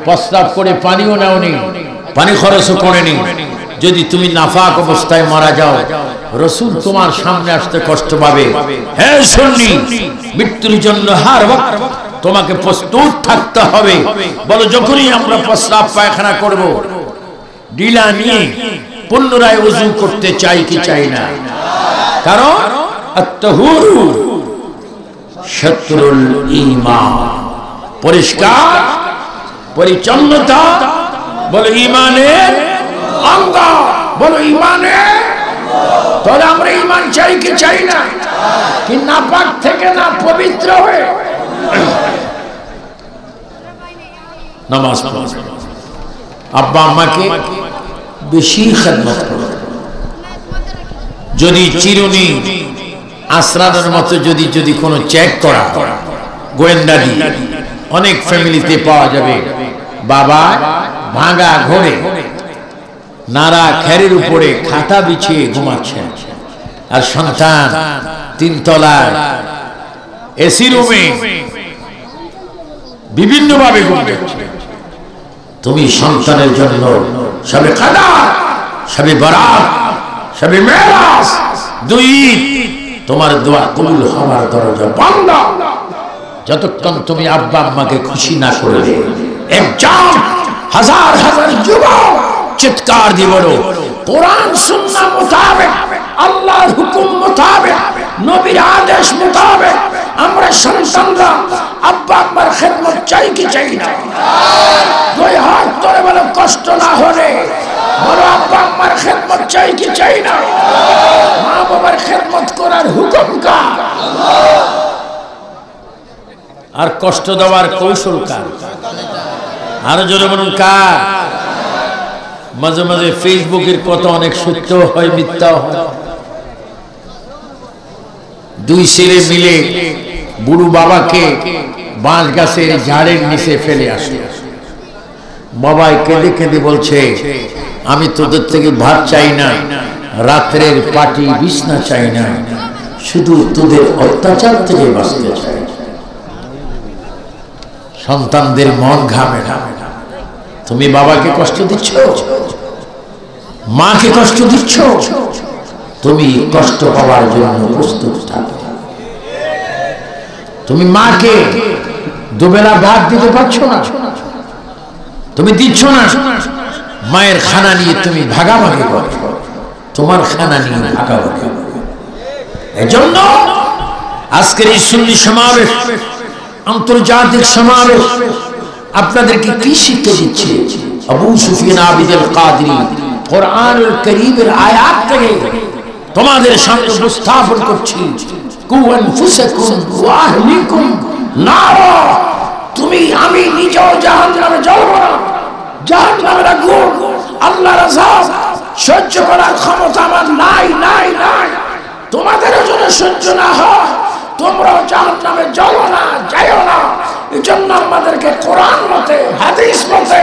প্রস্রাব করে পানিও নাওনি, পানি খরচও করেনি, যদি তুমি নাফাক অবস্থায় মারা যাও রাসূল তোমার সামনে আসতে কষ্ট পাবে। হে সুন্নি, মৃত্যুর জন্য হার ওয়াক্ত তোমাকে প্রস্তুত থাকতে হবে। বলো যখনই আমরা প্রস্রাব পায়খানা করব ডিলা নিয়ে পুনরায় ওযু করতে চাই কি চাই না? কারণ আত-তাহুরু শাতরুল ঈমান, পরিষ্কার পরিচ্ছন্নতা বলো ঈমানের অঙ্গ, বলো ঈমানের। তাহলে আমরা ঈমান চাই কি চাই না? কি নাপাক থেকে না পবিত্র হয়ে নামাজ পড়ো। আব্বা আম্মাকে বেশি খেদমত করো। যদি চিরুনি আশ্রানোর মতো যদি কোনো চেক করা গোয়েন্দা দিয়ে অনেক ফ্যামিলিতে পাওয়া যাবে, বাবা ভাঙা ঘরে নাড়া খেরের উপরে খাতা বিছিয়ে ঘুমাচ্ছেন আর সন্তান 3 তলায় এসি রুমে বিভিন্ন ভাবে ঘুমাচ্ছে। তুমি সন্তানের জন্য সবে কাদার, সবে বরাত, সবে মেরাজ, 2 ঈদ তোমার দোয়া কবুল হওয়ার দরজা বন্ধ যতক্ষণ তুমি আব্বা আম্মাকে খুশি না করবে। একজন হাজার হাজার যুবক চিৎকার দিয়ে বলো কোরআন সুন্নাহ মোতাবেক, আল্লাহর হুকুম মোতাবেক, নবীর আদেশ মোতাবেক আমরা সন্তানরা আব্বা আম্মার খেদমত চাই কি চাই না? 2 হাত ধরে বলো কষ্ট না হলে বলো আব্বা আম্মার খেদমত চাই কি চাই না? মা বাবার খেদমত করার হুকুম কার? আর কষ্ট দেওয়ার কৌশল কার? আরো জোরে বলুন কার? মাঝে মাঝে ফেসবুকের কথা অনেক সত্য হয় মিথ্যা হয়। 2 ছেলে মিলে বুড়ো বাবাকে বাঁশ গাছের ঝাড়ের নিচে ফেলে আসে। বাবাই কেঁদে কেঁদে বলছে আমি তোদের থেকে ভাত চাই না, রাত্রের পাটি বিছনা চাই না, শুধু তোদের অত্যাচার থেকে বাঁচতে চাই। সন্তানদের মন ঘামে না। তুমি বাবাকে কষ্ট দিচ্ছ, মাকে কষ্ট দিচ্ছ, তুমি কষ্ট পাওয়ার জন্য প্রস্তুত থাকো। তুমি মাকে দুবেলা ভাত দিতে পারছো না, তুমি দিচ্ছ না, মায়ের খানা নিয়ে তুমি ভাগাভাগি করো, তোমার খানা নিয়ে ভাগাভাগি। এজন্য আজকের এই সুন্নি সমাবেশ, আন্তর্জাতিক সমাবেশ আপনাদেরকে কি শিক্ষা দিচ্ছে? আবু সুফিয়ান আবিদুল কাদরি কোরআনুল কারীমের আয়াত থেকে তোমাদের সামনে উপস্থাপন করছি। কু আনফুসাকুম ওয়া আহলিকুম নারা, তুমি আমি নিজেও জাহান্নামে জ্বলব না। জাহান্নামের আগুন, আল্লাহর আযাব সহ্য করার ক্ষমতা আমার নাই নাই নাই। তোমাদের জন্য সহ্য না হয় তোমরাও জাহান্নামে জ্বলো না, যাইও না। এজন্য আমাদেরকে কোরআন মতে, হাদিস মতে,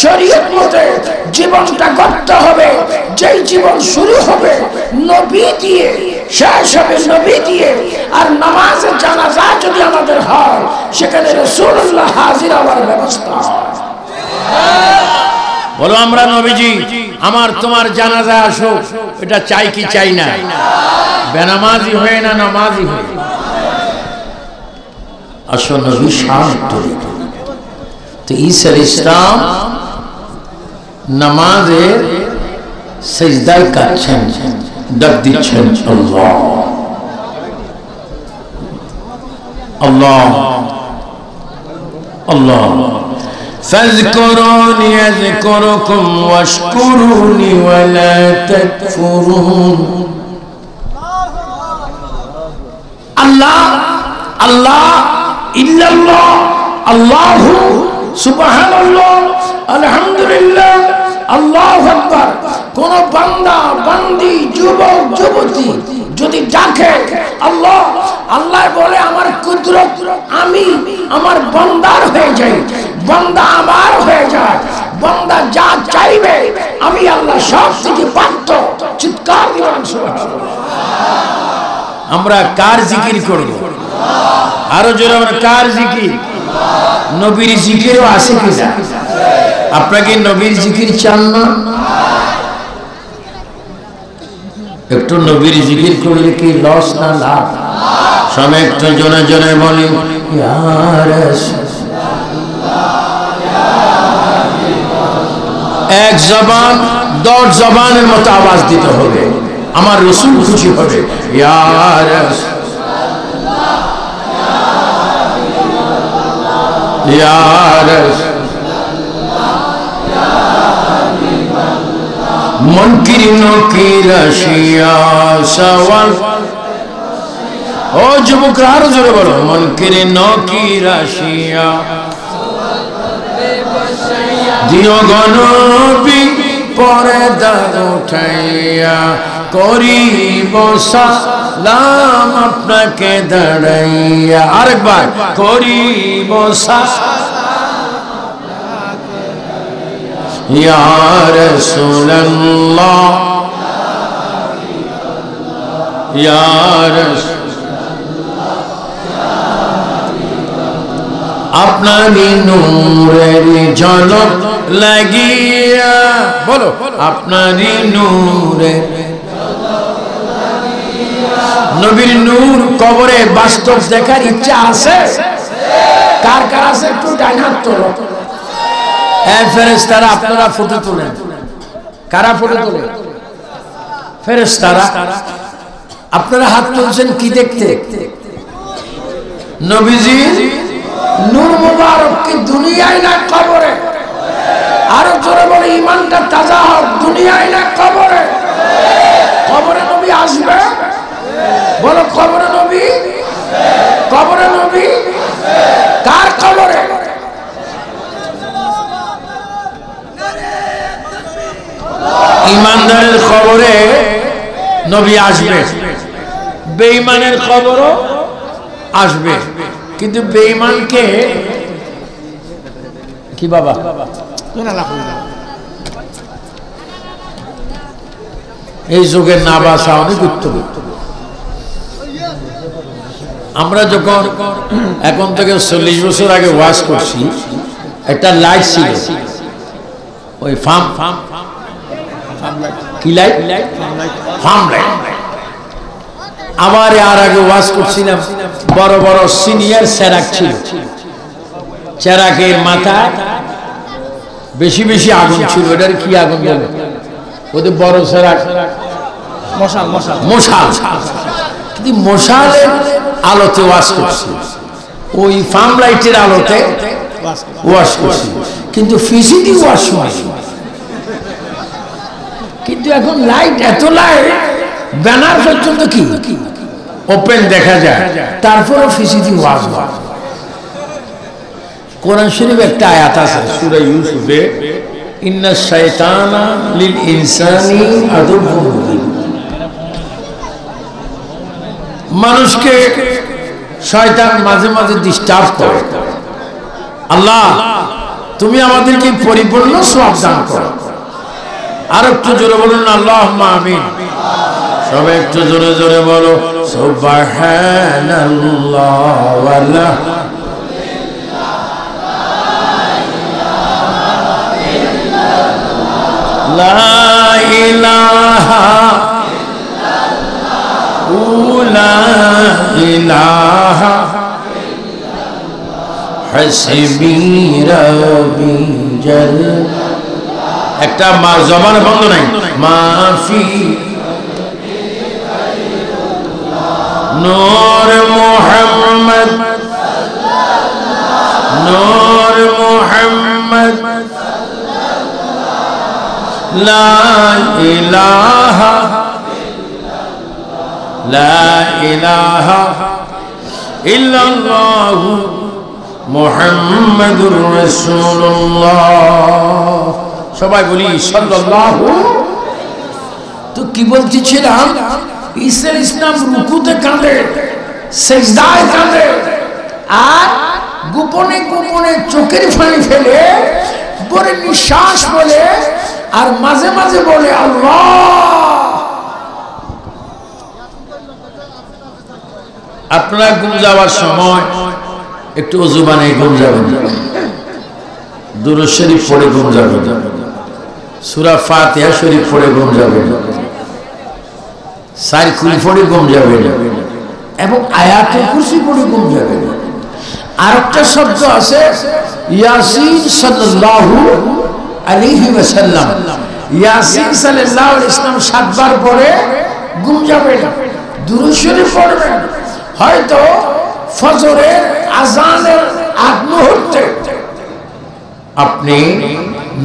শরীয়ত মতে জীবনটা গড়তে হবে। যেই জীবন শুরু হবে নবী দিয়ে, শেষ হবে নবী দিয়ে। আর নামাজের জানাজা যদি আমাদের হয় সেখানে রাসূলুল্লাহ হাজির হওয়ার ব্যবস্থা। বলো আমরা নবীজি আমার তোমার জানাজা আসো, এটা চাই কি চাই না? বেনামাজি হয়ে না নামাজি হয়ে আসো নবী শান্ত। তো ঈসা ইসলাম নামাজের সিজদায় কাঁদছেন, ডাক দিচ্ছেন আল্লাহ আল্লাহ আল্লাহ। ফাযকুরুনি আযকুরুকুম ওয়াশকুরুনি ওয়ালা তাকফুরুন। আল্লাহ আল্লাহ ইল্লাল্লাহ, আল্লাহু সুবহানাল্লাহ, আলহামদুলিল্লাহ, আল্লাহু আকবার। কোন বান্দা বান্দি যুবক যুবতী যদি ডাকে আল্লাহ, আল্লাহ বলে আমার কুদরত, আমি আমার বান্দার হয়ে যাই, বান্দা আমার হয়ে যায়, বান্দা যা চাইবে আমি আল্লাহ সব থেকে বাধ্য। চিৎকার দিবেন সুবহানাল্লাহ। আমরা কার জিকির করব? আরো জোরে আমরা কার জিকির? নবীর জিকিরও আছে কিনা? আপনাকে নবীর জিকির চান না? একটু নবীর জিকির করলে কি লস না লাভ? সব একটু জনে জনে বলি ইয়া রাসূলুল্লাহ। এক জবান 10 জবানের মতো আওয়াজ দিতে হবে, আমার রাসূল খুশি হবে। ইয়া রাসূলুল্লাহ, ইয়া রাসূলুল্লাহ, মুনকির নকির রাশিয়া সওয়াল। ও যুবকরা আরো জোরে বলো, মুনকির নকির রাশিয়া দিও গনবি পর্দা উঠাইয়া, করিব সালাম আপনাকে দাঁড়াইয়া। আরেকবার, করিব ইয়া রাসূলুল্লাহ, ইয়া রাসূলুল্লাহ, আপনারই নূরের ঝলক লাগিয়া, বলো আপনারই নূরে, নবীর নূর কবরে বাস্তব দেখার ইচ্ছা আছে? কার কার আছে? একটু ডান হাত তোলো। ফেরেশতারা আপনারা ফটো তোলেন। কারা ফটো তোলে? ফেরেশতারা। আপনারা হাত তুলছেন কি দেখতে? নবীজি নূর মুবারক কি দুনিয়ায় না কবরে? আরো জোরে বলে ঈমানটা তাজা হোক, দুনিয়ায় না কবরে? কবরে নবী আসবে? বলো কবরে নবী, কবরে নবী। কার কবরে? ইমানদারের কবরে নবী আসবে, বেঈমানের কবরও আসবে। কিন্তু বেঈমানকে কি বাবা এই যুগের না বাসা অনেক উত্তম। আমরা যখন এখন থেকে 40 বছর আগে ওয়াজ করছি, একটা লাইট ছিল, ওই ফার্ম কি লাইট, ফার্ম লাইট। আবার আর আগে ওয়াজ করছিলাম, বড় বড় সিনিয়র চেরাক ছিল, চেরাকের মাথায় বেশি বেশি আগুন ছিল। এটার কি আগুন বলে? ওদের বড় চেরাক মশাল, মশাল। কিন্তু মশালের আলোতে ওয়াজ করছি, ওই ফার্ম লাইটের আলোতে ওয়াজ করছি, কিন্তু ফিজিক্যালি ওয়াজ হয়। কিন্তু এখন লাইট, এত লাইট, ব্যানার পর্যন্ত কি ওপেন দেখা যায়, তারপরে ফিজিক্যালি ওয়াজ হয়। কোরআন শরীফে একটা আয়াত আছে সূরা ইউসুফে, ইন্না শাইতানা লিল ইনসানি আদুব্বুন মুবিন। মানুষকে শয়তান মাঝে মাঝে ডিস্টার্ব করে। আল্লাহ তুমি আমাদেরকে পরিপূর্ণ সওয়াব দান করো। আর একটু জোরে বলুন আল্লাহুম্মা আমিন। সবাই একটু জোরে জোরে বলো সুবহানাল্লাহ ওয়ালা লা ইলাহা লা ইলাহা হাসবি রাব্বি জাল। একটা জবান বন্ধ নাই, মাফি নূর মুহাম্মদ, নূর মুহাম্মদ, লা ইলাহা লা ইলাহা ইল্লাল্লাহু মুহাম্মাদুর রাসূলুল্লাহ। সবাই বলি সাল্লাল্লাহু। তো কি বলতেছিলাম, ঈসা ইসলাম রুকুতে কাঁদে, সিজদায় কাঁদে, আর গোপনে গোপনে চোখের পানি ফেলে বড় নিঃশ্বাস বলে, আর মাঝে মাঝে বলে আল্লাহ। আপনারা ঘুম যাওয়ার সময় একটু ওযু বানিয়ে ঘুম যাবেন, দুরূদ শরীফ পড়ে ঘুম যাবেন, সূরা ফাতিহা শরীফ পড়ে ঘুম যাবেন, সাইকুল পড়ে ঘুম যাবেন, এবং আয়াতুল কুরসি পড়ে ঘুম যাবেন। আরেকটা শব্দ আছে ইয়াসিন সাল্লাল্লাহু আলাইহি ওয়াসাল্লাম, ইয়াসিন সাল্লাল্লাহু আলাইহি ওয়াসাল্লাম 7 বার পড়ে ঘুম যাবেন, দুরূদ শরীফ পড়বেন। হয়তো ফজরের আযানের আগ মুহূর্তে আপনি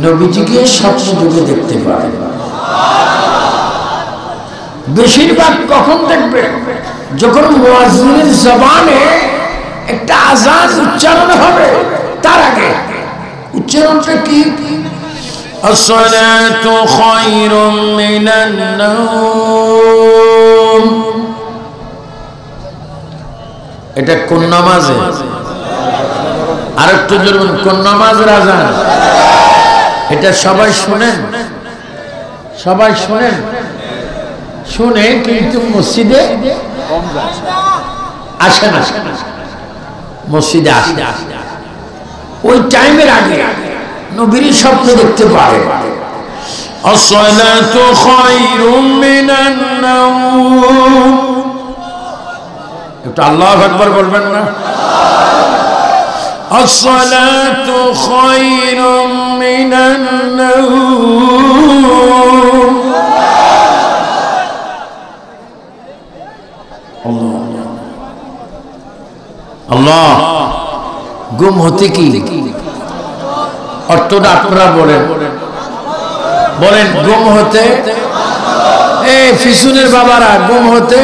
নবীজিকে স্বপ্ন যুগে দেখতে পাবেন। বেশিরভাগ কখন দেখবেন? যখন মুয়াজ্জিনের জবানে একটা আযান উচ্চারণ হবে, তার আগে উচ্চারণটা কি? আসসালাতু খায়রুম মিনান নাওম। এটা কোন নামাজে? আরেকটু জোরে, কোন নামাজের আযান? এটা সবাই শুনেন, সবাই শুনেন, শুনে কিন্তু মসজিদে আসে না, মসজিদে আসে ওই টাইমের আগে নবীর স্বপ্ন দেখতে পারে। আসসালাতু খায়রুম মিনান নাওম। একটু আল্লাহু আকবার বলবেন না? আসসালাতু খায়রুম মিনান নাওম। আল্লাহ, গুম হতে কি অর্থটা আপনারা বলেন, বলেন গুম হতে। এই ফিসুনের বাবারা, গুম হতে।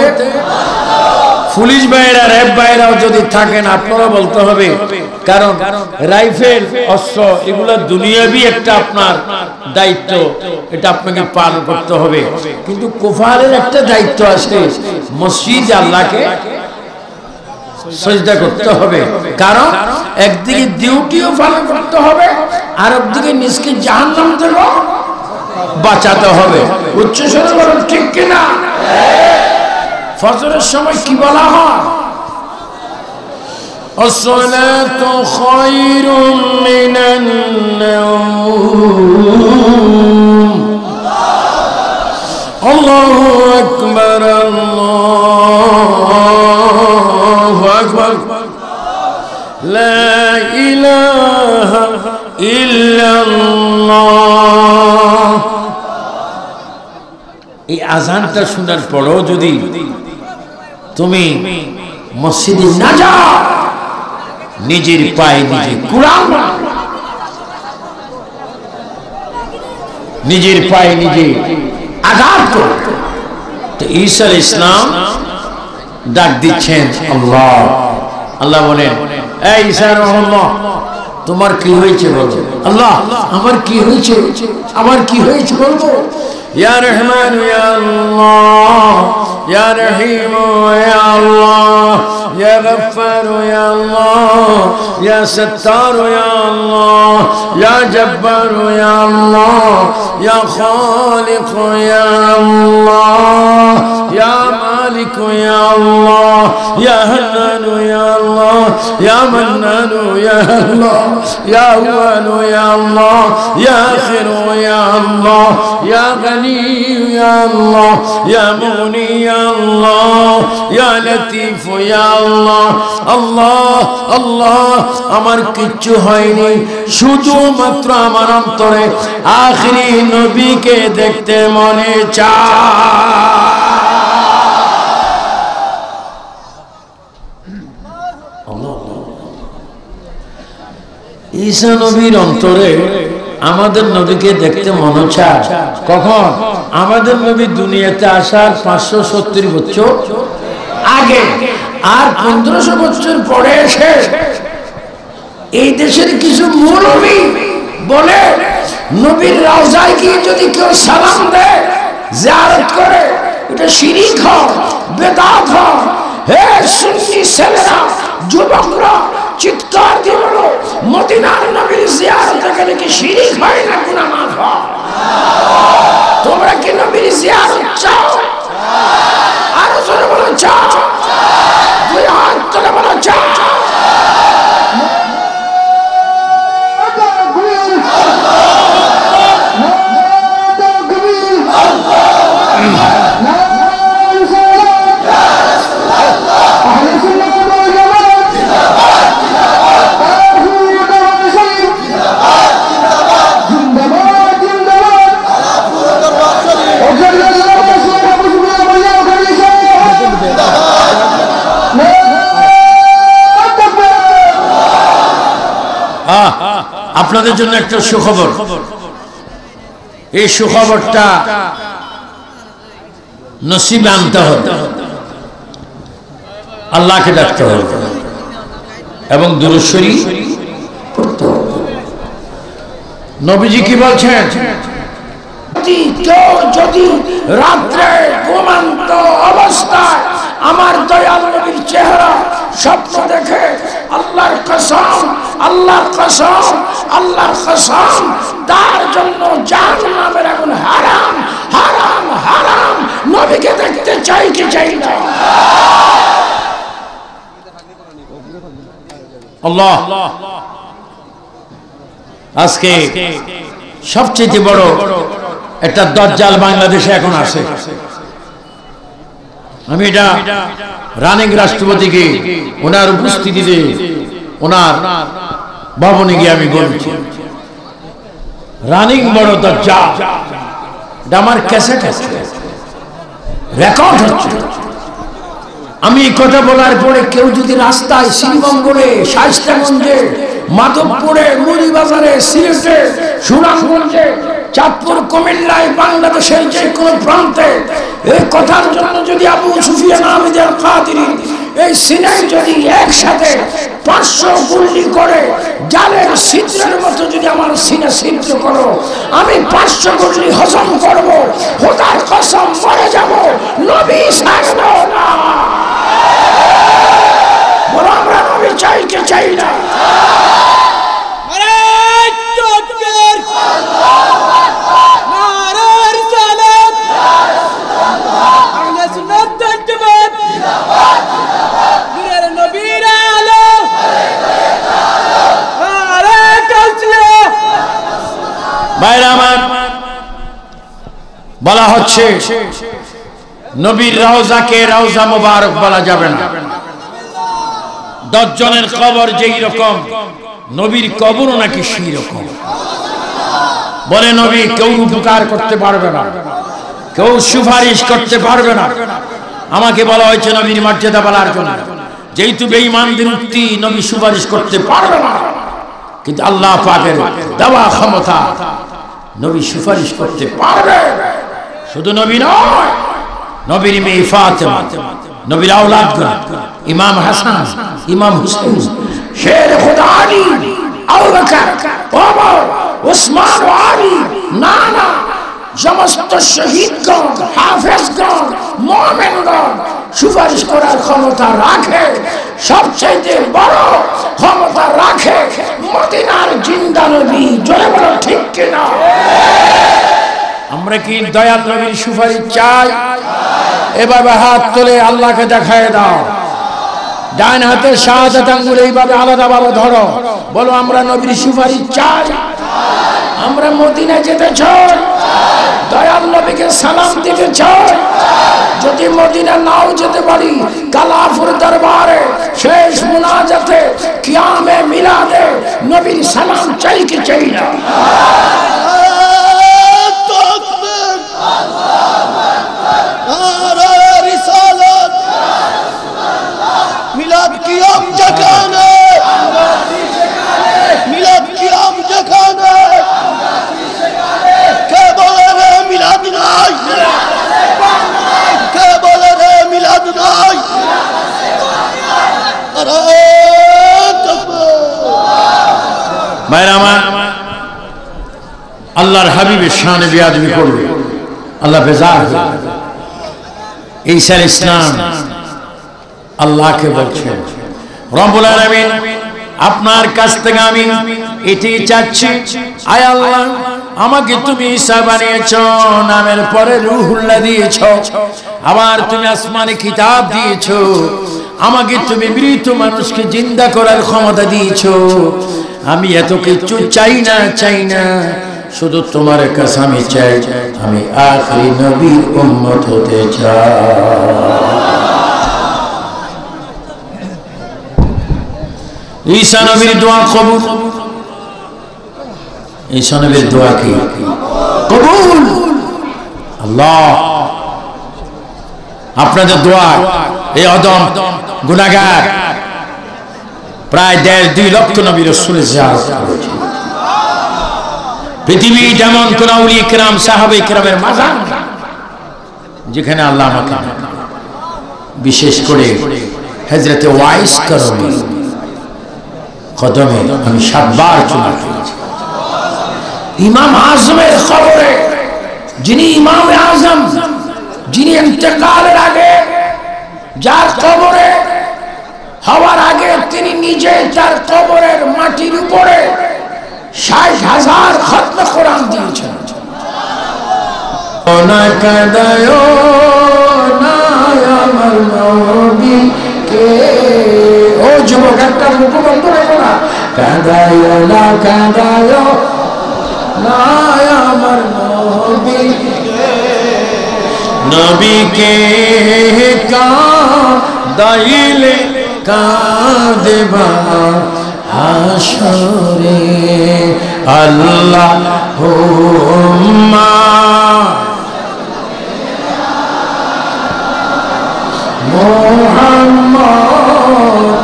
পুলিশ ভাইরা, র্যাব ভাইরাও যদি থাকেন আপনারা বলতে হবে, কারণ রাইফেল, অস্ত্র এগুলো দুনিয়াবি একটা আপনার দায়িত্ব, এটা আপনাকে পালন করতে হবে। কিন্তু কুফারের একটা দায়িত্ব আছে, মসজিদ আল্লাহকে সিজদা করতে হবে, কারণ একদিকে ডিউটিও পালন করতে হবে, আর একদিকে নিজকে জাহান্নাম থেকে বাঁচাতে হবে। উচ্চ স্বরে বলেন ঠিক কিনা? ফজরের সময় কি বলা হয়? আসসালাতু খায়রুম মিনান নাওম। আল্লাহু আকবার, আল্লাহু আকবার, লা ইলাহা ইল্লাল্লাহ। এই আযানটা শোনার পরও যদি তুমি মসজিদে না যাও, নিজের পায়ে নিজে কুরআন, নিজের পায়ে নিজে আঘাত করো, তো ঈসা আলাইহিস সালাম ডাক দিচ্ছেন আল্লাহ। আল্লাহ বলেন, এই ঈসা রাহমাল্লাহ, তোমার কি হয়েছে বলো। আল্লাহ, আমার কি হয়েছে, আমার কি হয়েছে বলবো। ইয়া রহমান ইয়া আল্লাহ, ইয়া রহিম ইয়া আল্লাহ, ইয়া গফফার ইয়া আল্লাহ, ইয়া সত্তার ইয়া আল্লাহ, ইয়া জব্বার ইয়া আল্লাহ, ইয়া খালিক ইয়া আল্লাহ, ইয়া মালিক ইয়া আল্লাহ, ইয়া হান্নান ইয়া আল্লাহ, ইয়া মান্নান ইয়া আল্লাহ, ইয়া আউয়াল ইয়া আল্লাহ, ইয়া আখির ইয়া আল্লাহ, ইয়া গনি ইয়া আল্লাহ, ইয়া মুগনি ইয়া আল্লাহ, ইয়া লতিফ ইয়া আল্লাহ। আল্লাহ আল্লাহ, আমার কিচ্ছু হয়নি, শুধুমাত্র আমার অন্তরে আখিরি নবীকে দেখতে মনে চায়। ঈসা নবীর অন্তরে আমাদের নবীকে দেখতে মনে চায়। কখন? আমাদের নবী দুনিয়াতে আসার 570 বছর আগে, আর 1500 বছর পরে এসে এই দেশের কিছু মৌলবী বলে নবীর রওজায় গিয়ে যদি কেউ সালাম দেয়, জিয়ারত করে, এটা শিরক হয়, বেদাত হয়। হে সুন্নি ছেলেরা, যুবকরা, চিৎকার দিয়ে বলো, মদিনার নবীর জিয়ারতে গেলে কি শিরক হয় না গুনাহ মাফ হয়? তোমরা কি নবীর জিয়ারত চাও? আরো জোরে বলো চাও। দুই হাত তুলে বলো চাও। আপনাদের জন্য একটা সুখবর। এই সুখবরটা নসিবে আনতে হবে, আল্লাহকে ডাকতে হবে এবং দুরূদ শরীফ পড়তে হবে। নবীজি কি বলছেন? কেউ যদি রাত্রে ঘুমন্ত অবস্থায় আমার দয়াল নবীর চেহারা স্বপ্ন দেখে, আল্লাহর কসম, আল্লাহর কসম, আল্লাহর কসম, তার জন্য জাহান্নামের আগুন হারাম, হারাম, হারাম। নবীকে দেখতে চাই কি চাই না? আল্লাহ আজকে সবচেয়ে বড় একটা দাজ্জাল বাংলাদেশে এখন আছে। আমি এটা রানিং রাষ্ট্রপতিকে ওনার উপস্থিতিতে ওনার ভবনে গিয়ে আমি বলছি, রানিং বড় দাজ্জাল। এটা আমার ক্যাসেট আছে, রেকর্ড হচ্ছে। আমি এই কথা বলার পরে কেউ যদি রাস্তায়, শিবগঞ্জে, শায়েস্তাগঞ্জে, মাধবপুরে, মুড়িবাজারে, সিলেটে, সুনামগঞ্জে, চাঁদপুর, কুমিল্লায়, বাংলাদেশের যে কোনো প্রান্তে এই কথার জন্য যদি আবু সুফিয়ান আহমেদ আল কাদেরী এই সিনাই যদি একসাথে 500 গুলি করে জালের ছিদ্রের মতো যদি আমার সিনা ছিদ্র করো, আমি 500 গুলি হজম করব, খোদার কসম মরে যাব, নবী ছাড়ব না। বলো আমরা নবী চাই কি চাই না? বলা হচ্ছে নবীর রওজাকে রওজা মুবারক বলা যাবে না। 10 জনের কবর যেই রকম, নবীর কবরও নাকি সেই রকম। বলে নবী কেউ উপকার করতে পারবে না, কেউ সুপারিশ করতে পারবে না। আমাকে বলা হয়েছে নবীর মর্যাদা বলার জন্য, যেহেতু বেঈমানদের উক্তি নবী সুপারিশ করতে পারবে না, কিন্তু আল্লাহ পাকের দেওয়া ক্ষমতা নবী সুপারিশ করতে পারবে। শুধু নবী নয়, নবীর মেয়ে ফাতেমা, নবীর আওলাদগণ, ইমাম হাসান, ইমাম হুসাইন, শের খুদা আলী, আবু বকর, ওমর, ওসমান, আলী, নানা, সমস্ত শহীদগণ, হাফেজগণ, মুমিনগণ সুপারিশ করার ক্ষমতা রাখে। সবচেয়ে বড় ক্ষমতা রাখে মদিনার জিন্দা নবী। জোরে বলো ঠিক কিনা? আমরা কি দয়াল নবীর সুপারিশ চাই? এভাবে হাত তুলে আল্লাহকে দেখায় দাও। ডান হাতে শাহাদাত আঙ্গুল এইভাবে আলাদাভাবে ধরো, বলো আমরা নবীর সুপারিশ চাই। আমরা মদিনায় যেতে চাই, দয়াল নবীকে সালাম দিতে চাই। যদি মদিনা নাও যেতে পারি, কালাফুর দরবারে শেষ মুনাজাতে, কিয়ামে মিলাদে নবীর সালাম চাই কি চাই না? মিলাদ কিয়াম যেখানে, মিলাদ কিয়াম যেখানে, কে বলে রে মিলাদ নাই? কে বলে রে মিলাদ নাই? আরে ভাইরা আমার, আল্লাহর হাবিবের শানে বেয়াদবি করবে, আল্লাহ বেজার হয়ে যাবে। ঈসা আলাইহিস সালাম আল্লাহকে বলছেন, রব্বুল আলামিন আপনার কাছ থেকে আমি এটি চাচ্ছি, আয় আল্লাহ আমাকে তুমি ঈসা বানিয়েছো, নামের পরে রূহুল্লাহ দিয়েছো, আবার তুমি আসমানে কিতাব দিয়েছো, আমাকে তুমি মৃত মানুষকে জিন্দা করার ক্ষমতা দিয়েছো। আমি এত কিছু চাই না, শুধু তোমার কাছে আমি চাই, আমি আখিরি নবীর উম্মত হতে চাই। ঈসা নবীর দোয়া কবুল। ঈসা নবীর দোয়া কি কবুল? আল্লাহ আপনাদের দোয়া, এই অদম গুনাহগার প্রায় 1.5-2 লক্ষ নবী রাসূলের জিয়ারত করেছে। পৃথিবী যেমন কোন আউলিয়া কিরাম সাহাবে কিরামের মাজার যেখানে আল্লাহ আমাকে বিশেষ করে হযরতে ওয়াইস করণী কদমে আমি 7 বার চুমা খেয়েছি। ইমাম আজমের কবরে, যিনি ইমাম আজম, যিনি ইন্তেকালের আগে, যার কবরে হওয়ার আগে তিনি নিজে তার কবরের মাটির উপরে 60,000 খতম কোরআন দিয়েছেন। না কাঁদায়ো না আমার নবীকে, ও যুবক একটা মুখ বন্ধ রেখো না, কাঁদায়ো না আমার নবীকে, কাঁদাইলে কাঁদেবা হাসরে আল্লাহুম্মা মুহাম্মদ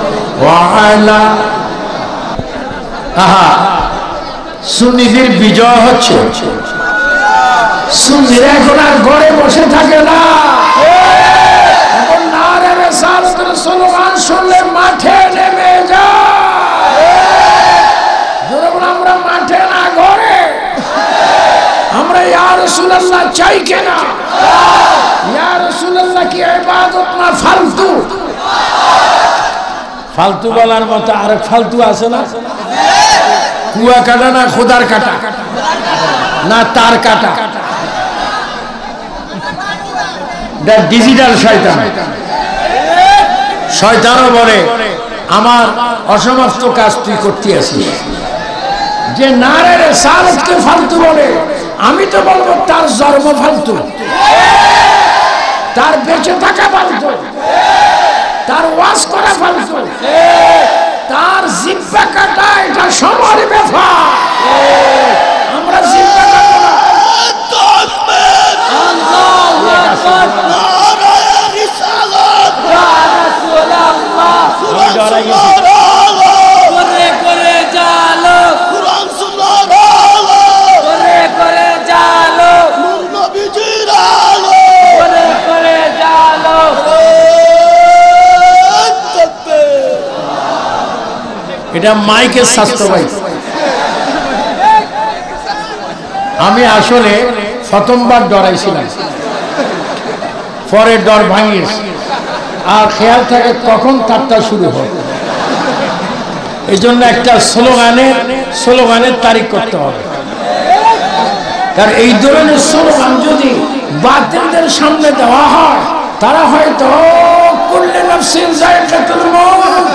ওয়া আলা। আহা, সুন্নিদের বিজয় হচ্ছে। সুন্নিরা এখন আর ঘরে বসে থাকে না, এখন নারে রিসালাতের স্লোগান শুনলে মাঠে নেমে যায়। যখন আমরা মাঠে না ঘরে, আমরা ইয়া রাসূলুল্লাহ চাই কেনা, ইয়া রাসূলুল্লাহ কি ইবাদত না ফালতু? ফালতু বলার মতো আর ফালতু আছে না? কুয়া কাটা না খোদার কাটা না তার কাটা, ডিজিটাল শয়তান। শয়তানও বলে আমার অসমাপ্ত কাজ তুই করতে আসিস। যে নারে রিসালাতকে ফালতু বলে, আমি তো বলবো তার জন্ম ফালতু, তার বেঁচে থাকা ফালতু, তার ওয়াজ করা ফালতু, তার জিহ্বা কাটা এটা সময়ের ব্যাপার। আমরা জিহ্বা কাটবো না। এটা মাইকের স্বাস্থ্য ভাই। আমি আসলে প্রথমবার ডরাইছিলাম, পরে ডর ভাঙিয়েছি, আর খেয়াল থাকে কখন তারটা শুরু হয়। এই জন্য একটা স্লোগানের তারিখ করতে হবে, কারণ এই ধরনের স্লোগান যদি বাতিলদের সামনে দেওয়া হয়, তারা হয়তো কুল্লু নাফসিন যায়কাতুল মউত,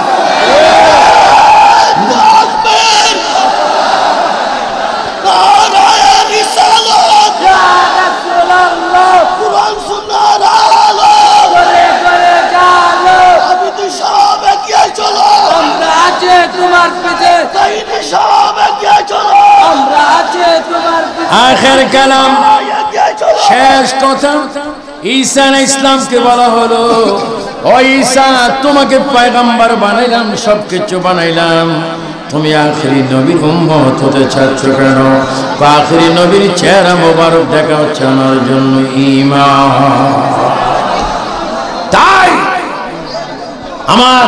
আখের কালাম শেষ কথা। ঈসা আলাইহিস সালামকে বলা হলো, ও ঈসা তোমাকে পয়গম্বর বানাইলাম, সবকিছু বানাইলাম, তুমি আখিরি নবীর উম্মত হতে চাচ্ছ কেন? আখিরি নবীর চেহারা মোবারক দেখা হচ্ছে আমার জন্য ঈমান। তাই আমার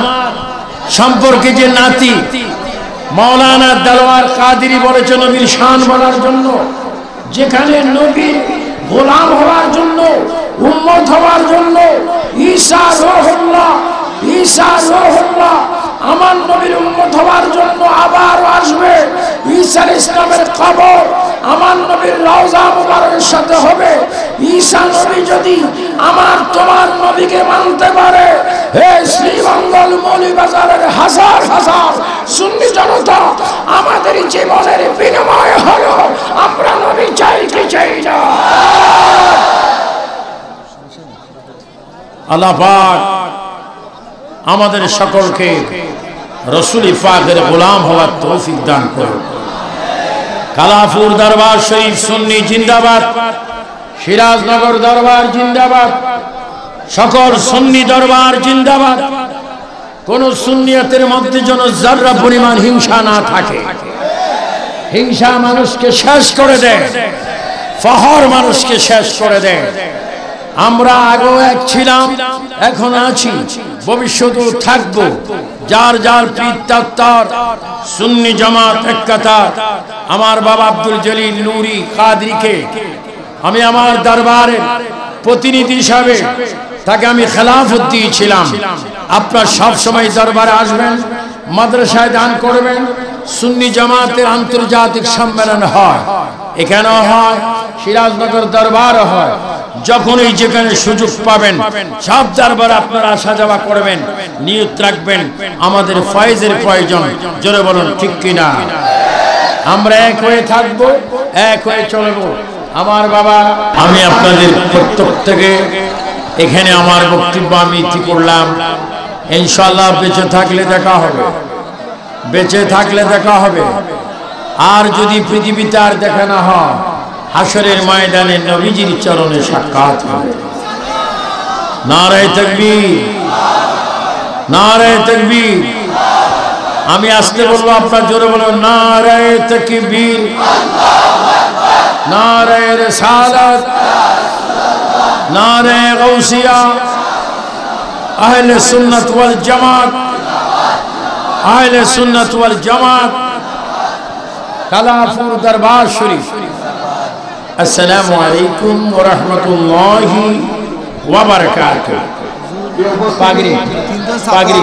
সম্পর্কে যে নাতি মাওলানা দেলোয়ার কাদেরী বলেছেন নবীর শান বলার জন্য, যেখানে নবীর গোলাম হওয়ার জন্য, উম্মত হওয়ার জন্য, ঈসা রূহুল্লাহ, ঈসা রূহুল্লাহ আমার নবীর উম্মত হওয়ার জন্য আবার আসবে। ঈসা ইসলামের কবর আমার নবীর রওজা মুবারকের সাথে হবে। ঈসা নবী যদি আমার তোমার নবীকে মানতে পারে, হে শ্রীমঙ্গল মৌলভীবাজারের হাজার হাজার সুন্নি জনতা, আমাদের জীবনের বিনিময় হলো আমরা নবী চাই কি চাই না। আল্লাহ পাক আমাদের সকলকে রাসূল পাকের গোলাম হওয়ার তৌফিক দান করুন। কালাপুর দরবার শরীফ সুন্নি জিন্দাবাদ, সিরাজনগর দরবার জিন্দাবাদ, সকল সুন্নি দরবার জিন্দাবাদ। কোন সুন্নিয়তের মধ্যে যেন যারা পরিমাণ হিংসা না থাকে। হিংসা মানুষকে শেষ করে দেয়, ফখর মানুষকে শেষ করে দেয়। আমরা আগেও এক ছিলাম, এখন আছি, ভবিষ্যতেও থাকবো। যার যার পীর তার সুন্নি জামাত এক কথা। আমার বাবা আব্দুল জলিল নুরি কাদরিকে আমি আমার দরবারে প্রতিনিধি হিসাবে তাকে আমি খেলাফত দিয়েছিলাম। আপনারা সব সময় দরবারে আসবেন, মাদ্রাসায় দান করবেন। সুন্নি জামাতের আন্তর্জাতিক সম্মেলন হয়, এখানেও হয়, সিরাজনগর দরবারও হয়। যখনই যেখানে সুযোগ পাবেন সব দরবারে আপনারা আসা যাওয়া করবেন। নিয়ত রাখবেন আমাদের ফয়েজের প্রয়োজন। জোরে বলুন ঠিক কিনা? আমরা এক হয়ে থাকবো, এক হয়ে চলবো। আমার বাবা, আমি আপনাদের প্রত্যেক থেকে এখানে আমার বক্তব্য আমি ইতি করলাম। ইনশাআল্লাহ বেঁচে থাকলে দেখা হবে, বেঁচে থাকলে দেখা হবে। আর যদি পৃথিবীতে আর দেখা না হয়, হাসরের ময়দানে নবীজির চরণে সাক্ষাৎ হবে। নারায়ে তাকবীর, নারায়ে তাকবীর। আমি আসতে বলবো, আপনারা জোরে বলুন নারায়ে তাকবীর, নারায়ে রিসালাত, নারায়ে গাউসিয়া। আহলে সুন্নাত ওয়াল জামাত, আহলে সুন্নাত ওয়াল জামাত, কালাপুর দরবার শরীফ। আসসালামু আলাইকুম ওয়া রাহমাতুল্লাহি ওয়া বারাকাতুহু। পাগড়ি পাগড়ি